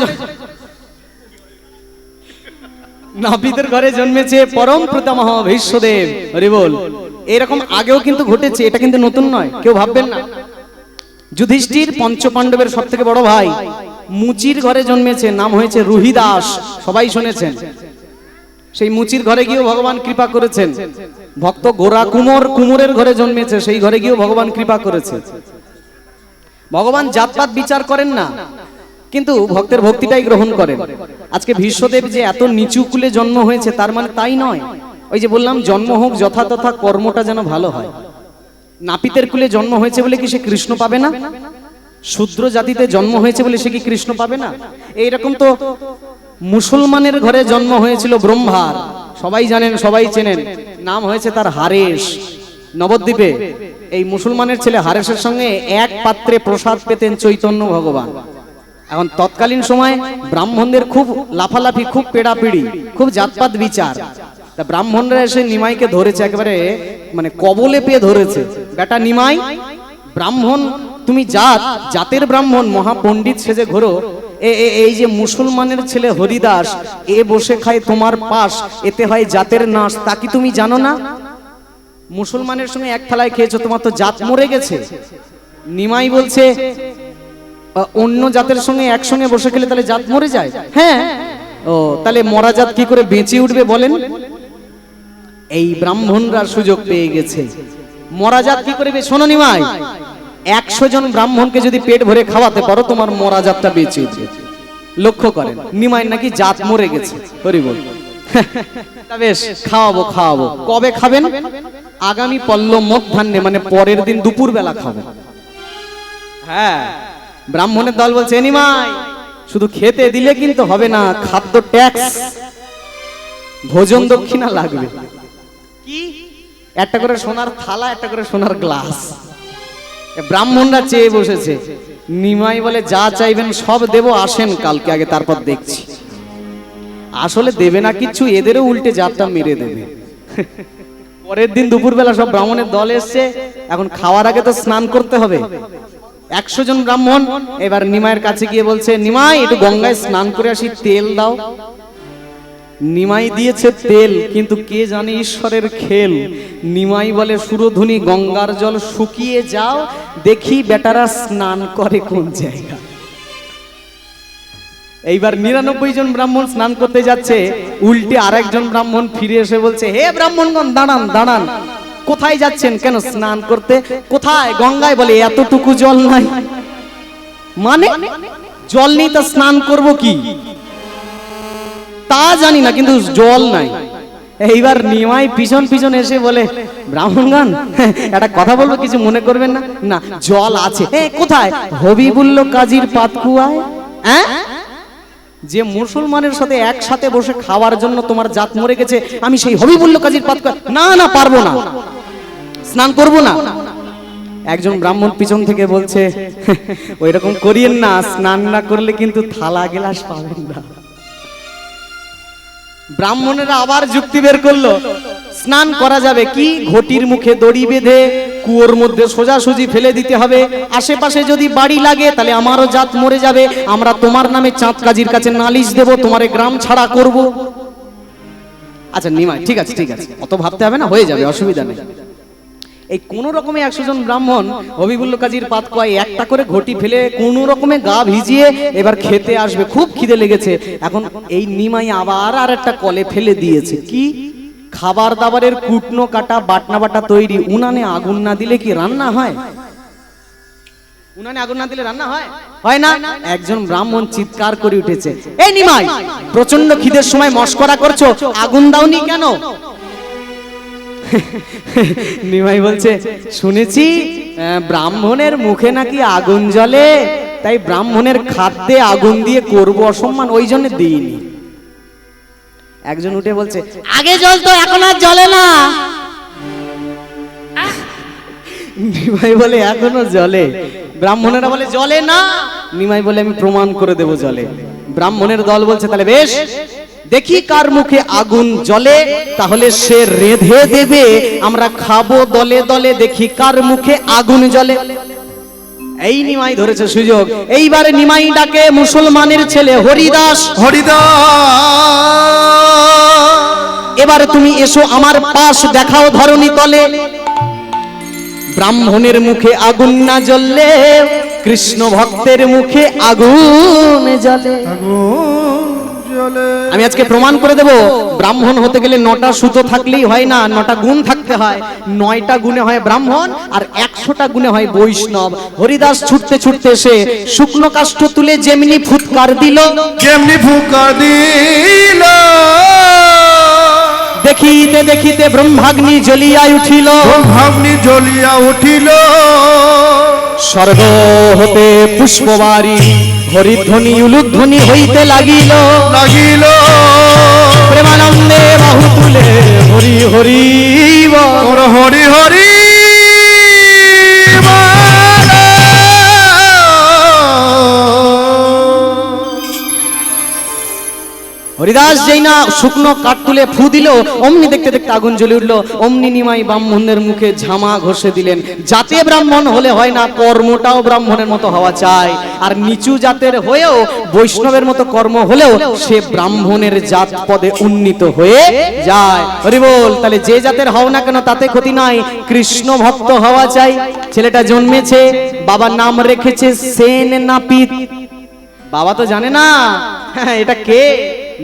S1: নাপিতের ঘরে জন্মেছে পরম প্রতামহ ভীষ্মদেব। হরি বল। এরকম আগেও কিন্তু ঘটেছে, এটা কিন্তু নতুন নয়, কেউ ভাববেন না। যুধিষ্ঠির পঞ্চপাণ্ডবের সব থেকে বড় ভাই মুচির ঘরে জন্মেছে, নাম হয়েছে রুহিদাস, সবাই শুনেছেন। সেই মুচির ঘরে গিয়েও ভগবান কৃপা করেছেন। ভক্ত গোরা কুমোরের ঘরে জন্মেছে, সেই ঘরে গিয়েও ভগবান কৃপা করেছে। ভগবান জাতপাত বিচার করেন না, কিন্তু ভক্তের ভক্তিটাই গ্রহণ করেন। আজকে ভীষ্মদেব যে এত নিচু কুলে জন্ম হয়েছে, তার মানে তাই নয়। ওই যে বললাম, জন্ম হোক যথাতথা, কর্মটা যেন ভালো হয়। নাপিতের কুলে জন্ম হয়েছে বলে কি সে কৃষ্ণ পাবে না? শূদ্র জাতিতে জন্ম হয়েছে বলে সে কি কৃষ্ণ পাবে না? এইরকম তো মুসলমানের ঘরে জন্ম হয়েছিল ব্রহ্মার, সবাই জানেন, সবাই চেনেন, নাম হয়েছে তার হারেস। নবদ্বীপে এই মুসলমানের ছেলে হারেসের সঙ্গে এক পাত্রে প্রসাদ পেতেন চৈতন্য ভগবান। এখন তৎকালীন সময় ব্রাহ্মণদের খুব লাফালাফি, খুব পেড়াপিড়ি, খুব জাতপাত বিচার। তা ব্রাহ্মণরা এসে নিমাইকে ধরেছে, একেবারে মানে কবলে পেয়ে ধরেছে। বেটা নিমাই, ব্রাহ্মণ তুমি, জাতের ব্রাহ্মণ, মহাপণ্ডিত সেজে ঘোরো, এই যে মুসলমানের ছেলে হরিদাস, এ বসে খায় তোমার পাশ, এতে হয় জাতের নাশ, তা কি তুমি জানো না? মুসলমানের সঙ্গে এক থালায় খেয়েছো, তোমার তো জাত মরে গেছে। নিমাই বলছে, অন্য জাতের সঙ্গে একসঙ্গে বসে খেলে তাহলে জাত মরে যায়? হ্যাঁ। ও, তাহলে মরা জাত কি করে বেঁচে উঠবে বলেন? এই ব্রাহ্মণরা সুযোগ পেয়ে গেছে। মরা জাত কি করবে? শোনো নিমাই, 100 জন ব্রাহ্মণকে যদি পেট ভরে খাওয়াতে পারো, তোমার মরা জাতটা বেঁচে উঠবে। লক্ষ্য করেন, নিমাই নাকি জাত মরে গেছে। হরি বল। বেশ, খাওয়াবো। কবে খাবেন? আগামী পল্ল মধ্যাহ্নে মানে পরের দিন দুপুর বেলা খাবো। হ্যাঁ, ব্রাহ্মণের দল বলছে নিমাই শুধু খেতে দিলে কিন্তু হবে না, খাদ্য ট্যাক্স, ভোজন দক্ষিণা লাগবে। কি? একটা করে সোনার থালা, একটা করে সোনার গ্লাস। ব্রাহ্মণরা চেয়ে বসেছে। নিমাই বলে যা চাইবেন সব দেব, আসেন কালকে আগে, তারপর দেখছি। আসলে দেবে না কিচ্ছু, এদেরও উল্টে জাতটা মেরে দেবে। পরের দিন দুপুরবেলা সব ব্রাহ্মণের দল এসছে। এখন খাওয়ার আগে তো স্নান করতে হবে। 100 জন ব্রাহ্মণ এবার নিমাইয়ের কাছে গিয়ে বলছে নিমাই একটু গঙ্গায় স্নান করে আসি, তেল দাও। নিমাই দিয়েছে তেল, কিন্তু কে জানে ঈশ্বরের খেল। নিমাই বলে সুরধুনি গঙ্গার জল শুকিয়ে যাও, দেখি বেটারা স্নান করে কোন জায়গা। এইবার 99 জন ব্রাহ্মণ স্নান করতে যাচ্ছে, উল্টে আরেকজন ব্রাহ্মণ ফিরে এসে বলছে হে ব্রাহ্মণগণ দাঁড়ান দাঁড়ান, কোথায় যাচ্ছেন? কেন স্নান করতে? কোথায়? গঙ্গায়। বলে এতটুকু জল নাই। মানে জল নেই তা স্নান করব কি? তা জানি না, কিন্তু জল নাই। এইবার নিমাই পিছন পিছন এসে বলে ব্রাহ্মণগণ একটা কথা বলবো, কিছু মনে করবেন না? না, জল আছে। কোথায়? হবিবুল্লাহ কাজীর পাতকুয়ায়। হ্যাঁ, যে মুসলমানের সাথে একসাথে বসে খাওয়ার জন্য তোমার জাত মরে গেছে, আমি সেই হবিবুল্লাহ কাজীর পাতকুয়া। না না, পারবো না, স্নান করব না। একজন ব্রাহ্মণ পিছন থেকে বলছে ওই রকম করিয়েন না, স্নান না করলে কিন্তু থালা গ্লাস পাবেন না। ব্রাহ্মণেরা আবার যুক্তি বের করলো, স্নান করা যাবে কি? ঘটির মুখে দড়ি বেঁধে কুয়োর মধ্যে সোজাসুজি ফেলে দিতে হবে। আশেপাশে যদি বাড়ি লাগে তাহলে আমারও জাত মরে যাবে। আমরা তোমার নামে চাঁদ কাজীর কাছে নালিশ দেব, তোমারে গ্রাম ছাড়া করব। আচ্ছা নিমাই, ঠিক আছে ঠিক আছে, অত ভাবতে হবে না, হয়ে যাবে, অসুবিধা নেই। এই কোন রকমে 100 জন ব্রাহ্মণ হবিবুল্লাহ কাজীর পাতকুয়ায় একটা করে ঘটি ফেলে কোন রকমে গা ভিজিয়ে এবার খেতে আসবে। খুব খিদে লেগেছে। এখন এই নিমাই আবার আর একটা কলে ফেলে দিয়েছে। কি? খাবার দাবারের কুটনো কাটা বাটনা বাটা তৈরি। উনানে আগুন না দিলে কি রান্না হয়? উনানে আগুন না দিলে রান্না হয়? হয় না। একজন ব্রাহ্মণ চিৎকার করে উঠেছে, এই নিমাই প্রচন্ড খিদের সময় মস্করা করছো, আগুন দাওনি কেন? নিমাই বলছে শুনেছি ব্রাহ্মণের মুখে নাকি আগুন জ্বলে, তাই ব্রাহ্মণের খাদ্যে আগুন দিয়ে করব অসম্মান, ওই জন্য দিইনি। একজন উঠে বলছে আগে জ্বলতো, এখন আর জ্বলে না। নিমাই বলে এখনো জ্বলে। ব্রাহ্মণেরা বলে জ্বলে না। নিমাই বলে আমি প্রমাণ করে দেব জ্বলে। ব্রাহ্মণের দল বলছে তাহলে বেশ, দেখি কার মুখে আগুন জ্বলে, তাহলে সে রেঁধে দেবে, আমরা খাবো দলে দলে, দেখি কার মুখে আগুন জ্বলে। এই নিমাই ধরেছে সুযোগ। এইবারে নিমাই ডাকে মুসলমানের ছেলে হরিদাস। হরিদাস, এবারে তুমি এসো আমার পাশ, দেখাও ধরণী তলে। ব্রাহ্মণের মুখে আগুন না জ্বললে কৃষ্ণ ভক্তের মুখে আগুন জ্বলে। আমি আজকে প্রমাণ করে দেব, ব্রাহ্মণ হতে গেলে 9টা সুতো থাকলেই হয় না, 9টা গুণ থাকতে হয়। 9টা গুণে হয় ব্রাহ্মণ, আর 100টা গুণে হয় বৈষ্ণব। হরিদাস ছুটতে ছুটতে এসে শুকনো কাষ্ঠ তুলে যেমনি ফুৎকার দিল, দেখিতে দেখিতে ব্রহ্মাগ্নি জ্বলিয়া উঠিল। স্বর্গ হতে পুষ্পবারি হরিধ্বনি উলুধ্বনি হইতে লাগিল। প্রেমানন্দে বাহু তুলে হরি হরি হরি হরি। হরিদাস যেই না শুকনো কাঠ তুলে ফু দিল, অমনি দেখতে দেখতে আগুন জ্বলে উঠলো। অমনি নিমাই ব্রাহ্মণদের মুখে ঝামা ঘষে দিলেন। জাতে ব্রাহ্মণ হলে হয় না, কর্মটাও ব্রাহ্মণের মতো হওয়া চাই। আর নিচু জাতের হয়েও বৈষ্ণবের মতো কর্ম হলেও সে ব্রাহ্মণের জাত পদে উন্নীত হয়ে যায়। হরি বল। তাহলে যে জাতের হও না কেন তাতে ক্ষতি নাই, কৃষ্ণ ভক্ত হওয়া চাই। ছেলেটা জন্মেছে, বাবার নাম রেখেছে সেন নাপিত। বাবা তো জানে না এটা কে।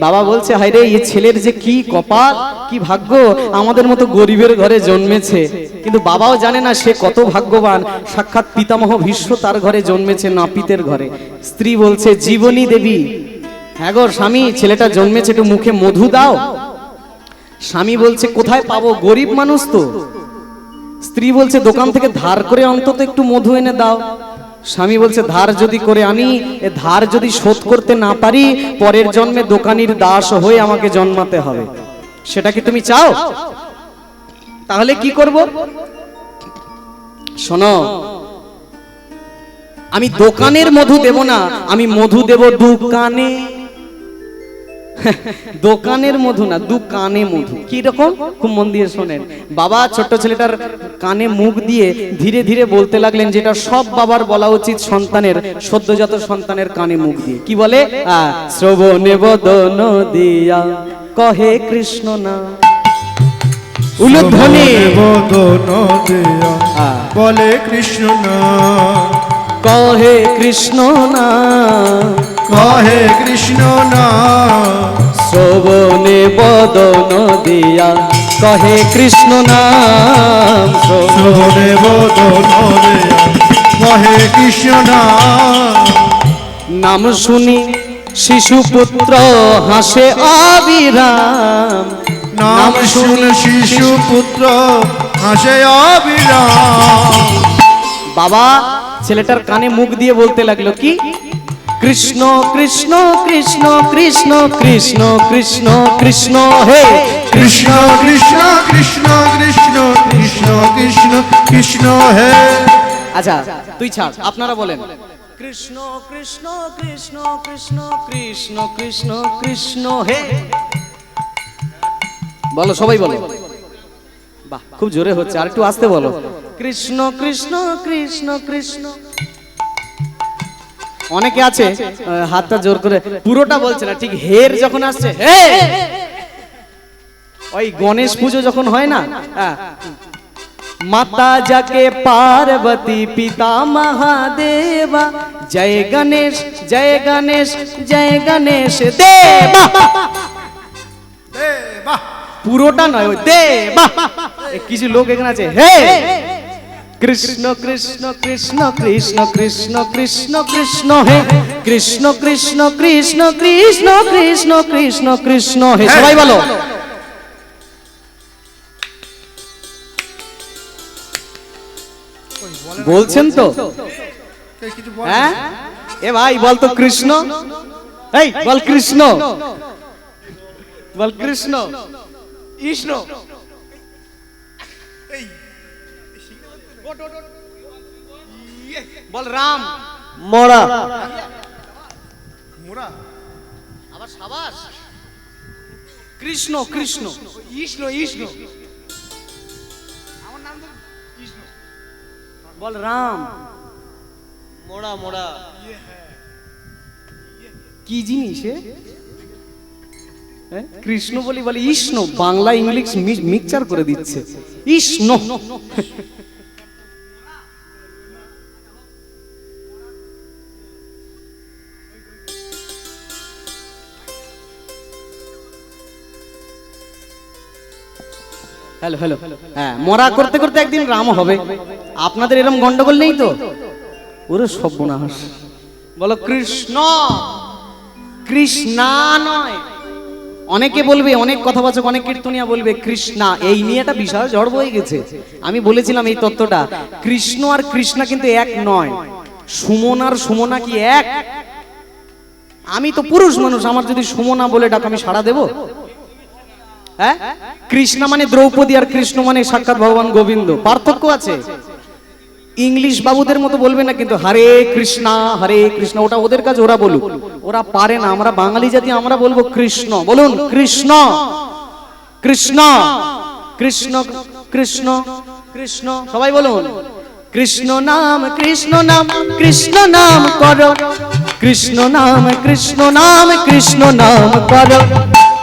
S1: বাবা বলছে হায় রে, এই ছেলের যে কি কপাল, কি ভাগ্য, আমাদের মতো গরিবের ঘরে জন্মেছে। কিন্তু বাবাও জানে না সে কত ভাগ্যবান, সাক্ষাৎ পিতামহ ভীষ্ম তার ঘরে জন্মেছে, নাপিতের ঘরে। স্ত্রী বলছে জীবনী দেবী, হ্যাঁ গো স্বামী, ছেলেটা জন্মেছে, একটু মুখে মধু দাও। স্বামী বলছে কোথায় পাবো, গরিব মানুষ তো, স্ত্রী বলছে দোকান থেকে ধার করে অন্তত একটু মধু এনে দাও। স্বামী বলছে ধার যদি করে আনি, এ ধার যদি শোধ করতে না পারি, পরের জন্মে দোকানির দাস হয়ে আমাকে জন্মাতে হবে। সেটা কি তুমি চাও? তাহলে কি করব? শোনো, আমি দোকানের মধু দেব না, আমি মধু দেব দোকানে। দোকানের মধু না, দোকানে মধু। কি রকম? খুব মন দিয়ে শোনেন। বাবা ছোট্ট ছেলেটার কানে মুখ দিয়ে ধীরে ধীরে বলতে লাগলেন, যেটা সব বাবার বলা উচিত সন্তানের, সদ্যজাত সন্তানের কানে মুখ দিয়ে। কি বলে? শ্রবণে বদন দিয়া কহে কৃষ্ণ না। উলুধ্বনি
S2: বদন দিয়া বলে কৃষ্ণ না,
S1: কহে কৃষ্ণ না,
S2: কহে কৃষ্ণ না।
S1: শ্রবণে বদন দিয়া কহে কৃষ্ণ নাম।
S2: শ্রবণে বদন দিয়া কহে কৃষ্ণ না।
S1: নাম শুনি শিশু পুত্র হাসে অবিরাম।
S2: নাম শুন শিশু পুত্র হাসে অবিরাম।
S1: বাবা ছেলেটার কানে মুখ দিয়ে বলতে লাগলো, কি? কৃষ্ণ কৃষ্ণ কৃষ্ণ কৃষ্ণ কৃষ্ণ কৃষ্ণ কৃষ্ণ হে
S2: কৃষ্ণ কৃষ্ণ কৃষ্ণ কৃষ্ণ কৃষ্ণ কৃষ্ণ কৃষ্ণ হে।
S1: আচ্ছা তুই ছাড়, আপনারা বলেন কৃষ্ণ কৃষ্ণ কৃষ্ণ কৃষ্ণ কৃষ্ণ কৃষ্ণ কৃষ্ণ হে। বলো, সবাই বলো। বাহ, খুব জোরে হচ্ছে, আর একটু আস্তে বলো। কৃষ্ণ কৃষ্ণ কৃষ্ণ কৃষ্ণ। অনেকে আছে হাতটা জোর করে পুরোটা বলছে না, ঠিক হের যখন আসছে হে, ওই গণেশ পুজো যখন হয় না, মাতা যাকে পার্বতী পিতা মহাদেবা, জয় গণেশ জয় গণেশ জয় গণেশ দেবা। পুরোটা নয়, ওই দেবা। কিছু লোক এখানে আছে হে কৃষ্ণ কৃষ্ণ কৃষ্ণ কৃষ্ণ কৃষ্ণ কৃষ্ণ কৃষ্ণ হে কৃষ্ণ কৃষ্ণ কৃষ্ণ কৃষ্ণ কৃষ্ণ কৃষ্ণ কৃষ্ণ হে। সবাই বলো। বলছেন তো? হ্যাঁ, এ ভাই বল তো কৃষ্ণ। এই বল কৃষ্ণ, বল কৃষ্ণ। কৃষ্ণ বল রাম। মোরা আবার সাবাস। কৃষ্ণ কৃষ্ণ কৃষ্ণ কৃষ্ণ। আমার নাম তো কৃষ্ণ। বল রাম। মোরা মোরা কি জিনিস? কৃষ্ণ বলি বলে ইষ্ণ। বাংলা ইংলিশ মিক্সচার করে দিচ্ছে। ইষ্ণ। Hello hello. হ্যাঁ, মরা করতে করতে একদিন রাম হবে। আপনাদের এরকম গন্ডগোল নেই তো? ওরে সর্বনাশ। বলো কৃষ্ণ। কৃষ্ণা নয়। অনেকে বলবে, অনেক কথাবাচক, অনেক কীর্তনিয়া বলবে কৃষ্ণা। এই নিয়ে একটা বিশাল ঝড় বয়ে গেছে। আমি বলেছিলাম এই তত্ত্বটা, কৃষ্ণ আর কৃষ্ণা কিন্তু এক নয়। সুমন আর সুমনা কি এক? আমি তো পুরুষ মানুষ, আমার যদি সুমনা বলে ডাক আমি সাড়া দেব? হ্যাঁ, কৃষ্ণা মানে দ্রৌপদী আর কৃষ্ণ মানে সাক্ষাৎ ভগবান গোবিন্দ। পার্থক্য আছে। ইংলিশ বাবুদের মতো বলবে না কিন্তু হরে কৃষ্ণা হরে কৃষ্ণ, ওটা ওদের কাছে, ওরা বলুক। ওরা পারে না। আমরা বাঙালি জাতি, আমরা বলবো কৃষ্ণ। বলুন কৃষ্ণ কৃষ্ণ কৃষ্ণ কৃষ্ণ কৃষ্ণ। সবাই বলুন কৃষ্ণ নাম কৃষ্ণ নাম কৃষ্ণ নাম করো, কৃষ্ণ নাম কৃষ্ণ নাম কৃষ্ণ নাম করো,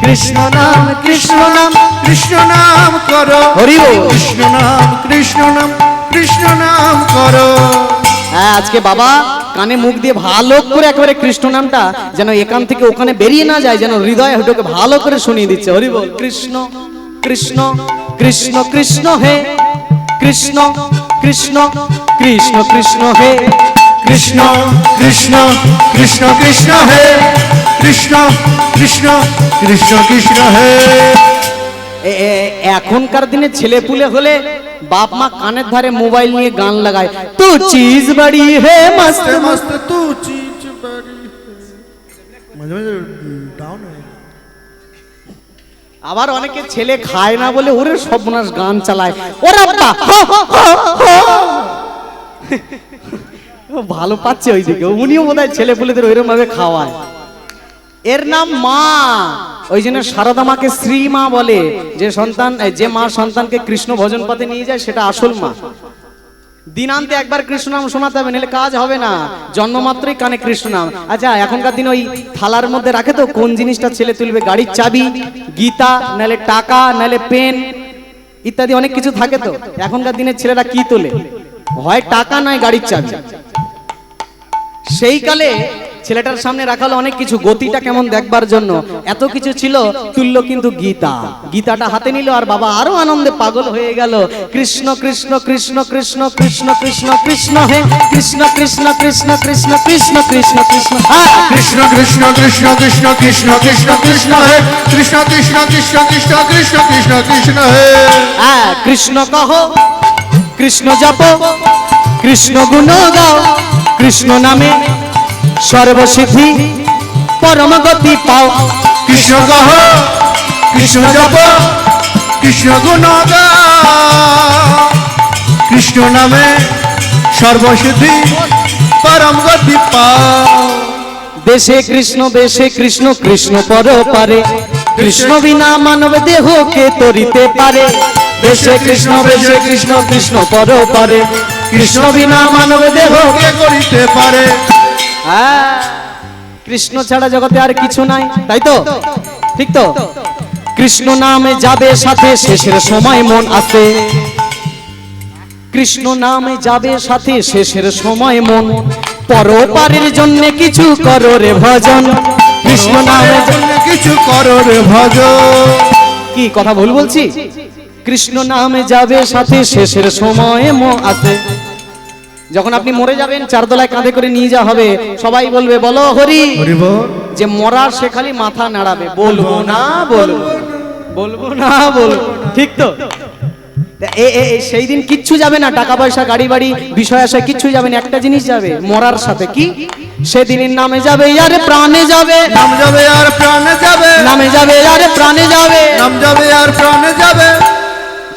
S1: কৃষ্ণ নাম কৃষ্ণ নাম
S2: কৃষ্ণ নাম করো,
S1: হরি বল।
S2: কৃষ্ণ নাম কৃষ্ণ নাম কৃষ্ণ নাম করো।
S1: হ্যাঁ, আজকে বাবা কানে মুখ দিয়ে ভালো করে একেবারে কৃষ্ণ নামটা যেন এখান থেকে ওখানে বেরিয়ে না যায়, যেন হৃদয়ে ওটাকে ভালো করে শুনিয়ে দিচ্ছে। হরি বল। কৃষ্ণ কৃষ্ণ কৃষ্ণ কৃষ্ণ হে কৃষ্ণ কৃষ্ণ কৃষ্ণ কৃষ্ণ হে
S2: কৃষ্ণ কৃষ্ণ কৃষ্ণ কৃষ্ণ হে কৃষ্ণ কৃষ্ণ কৃষ্ণ কৃষ্ণ হে।
S1: এখনকার দিনে ছেলে পুলে হলে বাপ মা কানের ধারে মোবাইল নিয়ে গান লাগায়, তু চিজ বাড়ি হে মস্ত
S2: मस्त
S1: মস্ত।
S2: मस्त तू चीज बड़ी মাঝে মাঝে ডাউন হয়ে যায়।
S1: আবার অনেকে ছেলে খায় না বলে ওরে সর্বনাশ গান চালায়, ওরা বাহ, হো, হো, হো, হো। ও ভালো পাচ্ছে ওইদিকে, উনিও বোধহয় ছেলে পুলেদের ওইরকম ভাবে খাওয়ায়। এর নাম মা, ওই জন্য সারদা মাকে শ্রী মা বলে। যে সন্তান, যে মা সন্তানকে কৃষ্ণ ভজন পথে নিয়ে যায় সেটা আসল মা। দিনান্তে একবার কৃষ্ণ নাম শোনাতে হবে, নাহলে কাজ হবে না। জন্ম মাত্রই কানে কৃষ্ণ নাম। আচ্ছা, এখনকার দিনে ওই থালার মধ্যে রাখে তো কোন জিনিসটা ছেলে তুলবে, গাড়ির চাবি, গীতা, নাহলে টাকা, নাহলে পেন ইত্যাদি অনেক কিছু থাকে। তো এখনকার দিনের ছেলেরা কি তোলে, হয় টাকা নয় গাড়ির চাবি। সেই কালে ছেলেটার সামনে রাখা হলো অনেক কিছু, গতিটা কেমন দেখবার জন্য এত কিছু ছিল, তুললো কিন্তু গীতা। গীতাটা হাতে নিল আর বাবা আরো আনন্দে পাগল হয়ে গেল। কৃষ্ণ কৃষ্ণ কৃষ্ণ কৃষ্ণ কৃষ্ণ কৃষ্ণ কৃষ্ণ হে কৃষ্ণ কৃষ্ণ কৃষ্ণ কৃষ্ণ কৃষ্ণ কৃষ্ণ কৃষ্ণ।
S2: कृष्ण कृष्ण कृष्ण कृष्ण कृष्ण कृष्ण कृष्ण है कृष्ण कृष्ण कृष्ण कृष्ण कृष्ण कृष्ण कृष्ण है
S1: কৃষ্ণ কহ, কৃষ্ণ জপ, কৃষ্ণ গুণ গাও, কৃষ্ণ নামে সর্বসিদ্ধি পরম গতি পাও।
S2: कृष्ण कहो कृष्ण जप कृष्ण गुण गाओ कृष्ण नामे सर्वसिद्धि परम गति पाओ
S1: দেশে কৃষ্ণ বেশে কৃষ্ণ, কৃষ্ণ পর পারে, কৃষ্ণ বিনা মানব দেহ কে তরিতে পারে। দেশে কৃষ্ণ বেশে কৃষ্ণ, কৃষ্ণ পর পারে, কৃষ্ণ বিনা মানব দেহ।
S2: কে করিতে পারে
S1: হ্যাঁ, কৃষ্ণ ছাড়া জগতে আর কিছু নাই, তাই তো? ঠিক তো? কৃষ্ণ নামে যাবে সাথে শেষের সময় মন আসে, কৃষ্ণ নামে যাবে সাথে শেষের সময় মন, পরপারের জন্য কিছু করো রে ভজন। কৃষ্ণ নামে
S2: কিছু করো রে ভজ
S1: কি কথা ভুল বলছি? কৃষ্ণ নামে যাবে সাথে শেষের সময় মন আসে। যখন আপনি মরে যাবেন, চারদোলায় কাঁধে করে নিয়ে যাওয়া হবে, সবাই বলবে বলো হরি।
S2: হরিব
S1: যে মরার সে খালি মাথা নাড়াবে, বলবো না বলবো, বলবো না বলবো, ঠিক তো? সেই দিন কিচ্ছু যাবে না, টাকা পয়সা গাড়ি বাড়ি বিষয় আশায় কিচ্ছু যাবে না, একটা জিনিস যাবে মরার সাথে, কি? সেদিনের নামে যাবে আরে প্রাণে যাবে,
S2: নাম যাবে আর প্রাণে যাবে
S1: নামে যাবে আরে প্রাণে যাবে,
S2: নাম যাবে আর প্রাণে যাবে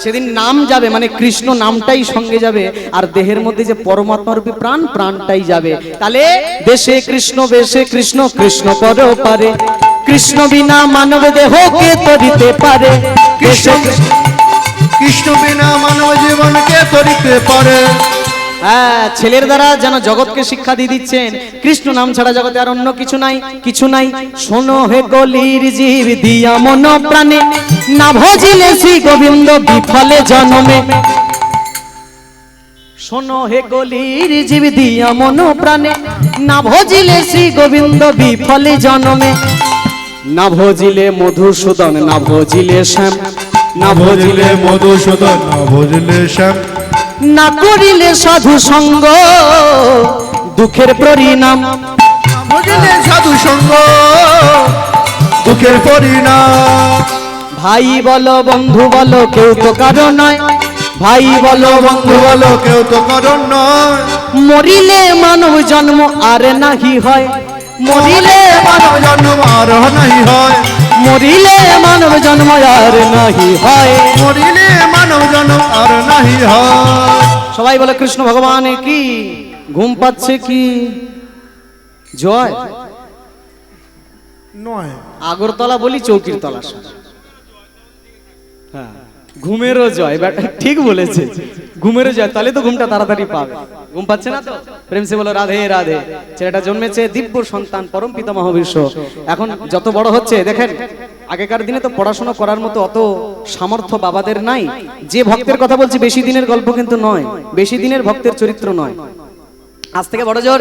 S1: সেদিন নাম যাবে মানে কৃষ্ণ নামটাই সঙ্গে যাবে, আর দেহের মধ্যে যে পরমাত্মা রূপী প্রাণ, প্রাণটাই যাবে। তাহলে দেশে কৃষ্ণ বেশে কৃষ্ণ, কৃষ্ণ পর পারে, কৃষ্ণ বিনা মানব দেহ কে তরিতে পারে।
S2: কৃষ্ণ কৃষ্ণ বিনা মানব জীবনকে তরিতে পারে
S1: হ্যাঁ, ছেলের দ্বারা যেন জগৎকে শিক্ষা দিয়ে দিচ্ছেন, কৃষ্ণ নাম ছাড়া জগতে আর অন্য কিছু নাই, কিছু নাই। শোনো হে গলির জীব দিয়া মন প্রাণে, না ভজিলে শ্রী গোবিন্দ বিফলে জন্মে। শোনো হে গলির জীব দিয়া মন প্রাণে, না ভজিলে শ্রী গোবিন্দ বিফলে জন্মে। না ভজিলে মধুসূদন, না ভজিলে শ্যাম, না ভজিলে
S2: মধুসূদন না ভজলে শ্যাম
S1: না করিলে সাধু সঙ্গ, দুঃখের পরিণাম।
S2: ভজলে সাধু সঙ্গ দুঃখের পরিণাম
S1: ভাই বলো বন্ধু বলো কেউ তো কারো নয়, ভাই বলো বন্ধু বলো,
S2: কেউ তো কারণ নয়
S1: মরিলে মানব জন্ম আর নাহি হয়, মরিলে
S2: মানব জন্ম আর নাই হয়
S1: মরিলে মানব জন্ম আর নাহি হয়।
S2: মরিলে মানব জন্ম আর নাই হয়
S1: সবাই বলে কৃষ্ণ ভগবানের কি। ঘুম পাচ্ছে কি? জয়
S2: নয়
S1: আগরতলা বলি চৌকির তলা। হ্যাঁ, ঘুমেরও জয়, ঠিক বলেছে, ঘুমেরও জয়, তাহলে তো ঘুমটা তাড়াতাড়ি পাবে। ঘুম পাচ্ছে না তো? প্রেম সে বলো রাধে রাধে। ছেলেটা জন্মেছে দিব্য সন্তান, পরম পিতামহ বিশ্ব। এখন যত বড় হচ্ছে দেখেন, আগেকার দিনে তো পড়াশোনা করার মতো অত সামর্থ্য বাবাদের নাই। যে ভক্তের কথা বলছি বেশি দিনের গল্প কিন্তু নয়, বেশি দিনের ভক্তের চরিত্র নয়। আজ থেকে বড় জোর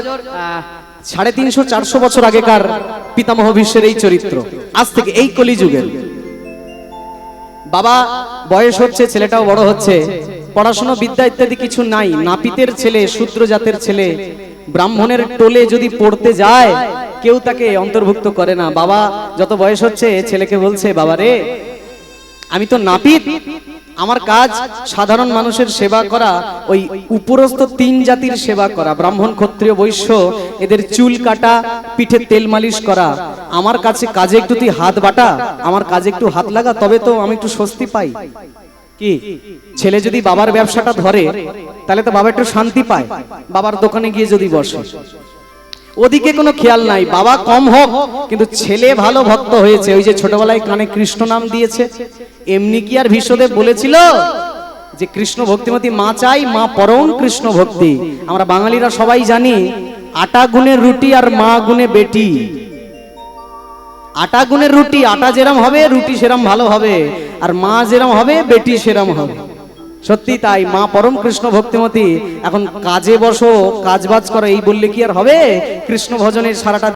S1: 350-400 বছর আগেকার পিতামহ বিশ্বের এই চরিত্র, আজ থেকে এই কলিযুগের। বাবা বয়স হচ্ছে, ছেলেটাও বড় হচ্ছে, পড়াশোনা বিদ্যা ইত্যাদি কিছু নাই। নাপিতের ছেলে, শূদ্র জাতের ছেলে, ব্রাহ্মণের টোলে যদি পড়তে যায় কেউ তাকে অন্তর্ভুক্ত করে না। বাবা যত বয়স হচ্ছে ছেলেকে বলছে, বাবা রে আমি তো নাপিত, আমার কাজ সাধারণ মানুষের সেবা করা, ওই উপরস্থ তিন জাতির সেবা করা, ব্রাহ্মণ ক্ষত্রিয় বৈশ্য, এদের চুল কাটা, পিঠে তেল মালিশ করা। আমার কাছে কাজে একটু তুই হাত বাটা, আমার কাজে একটু হাত লাগা, তবে তো আমি একটু স্বস্তি পাই। কি ছেলে যদি বাবার ব্যবসাটা ধরে তাহলে তো বাবা একটু শান্তি পায়, বাবার দোকানে গিয়ে যদি বসে। ওদিকে কোনো খেয়াল নাই, বাবা কম হোক কিন্তু ছেলে ভালো ভক্ত হয়েছে, ওই যে ছোটবেলায় কানে কৃষ্ণ নাম দিয়েছে। এমনি কি আর ভীষ্মদেব বলেছিল যে কৃষ্ণ ভক্তিমতী মা চাই, মা পরম কৃষ্ণ ভক্তি? আমরা বাঙালিরা সবাই জানি আটা গুনে রুটি আর মা গুনে বেটি। আটা গুনের রুটি, আটা যেরম হবে রুটি সেরম ভালো হবে, আর মা যেরম হবে বেটি সেরম হবে। সত্যি তাই, মা পরম কৃষ্ণ ভক্তিমতী। এখন কাজে বসো, কাজ বাজ করো, এই বললে কি আর হবে? কৃষ্ণ ভজনের সারাটা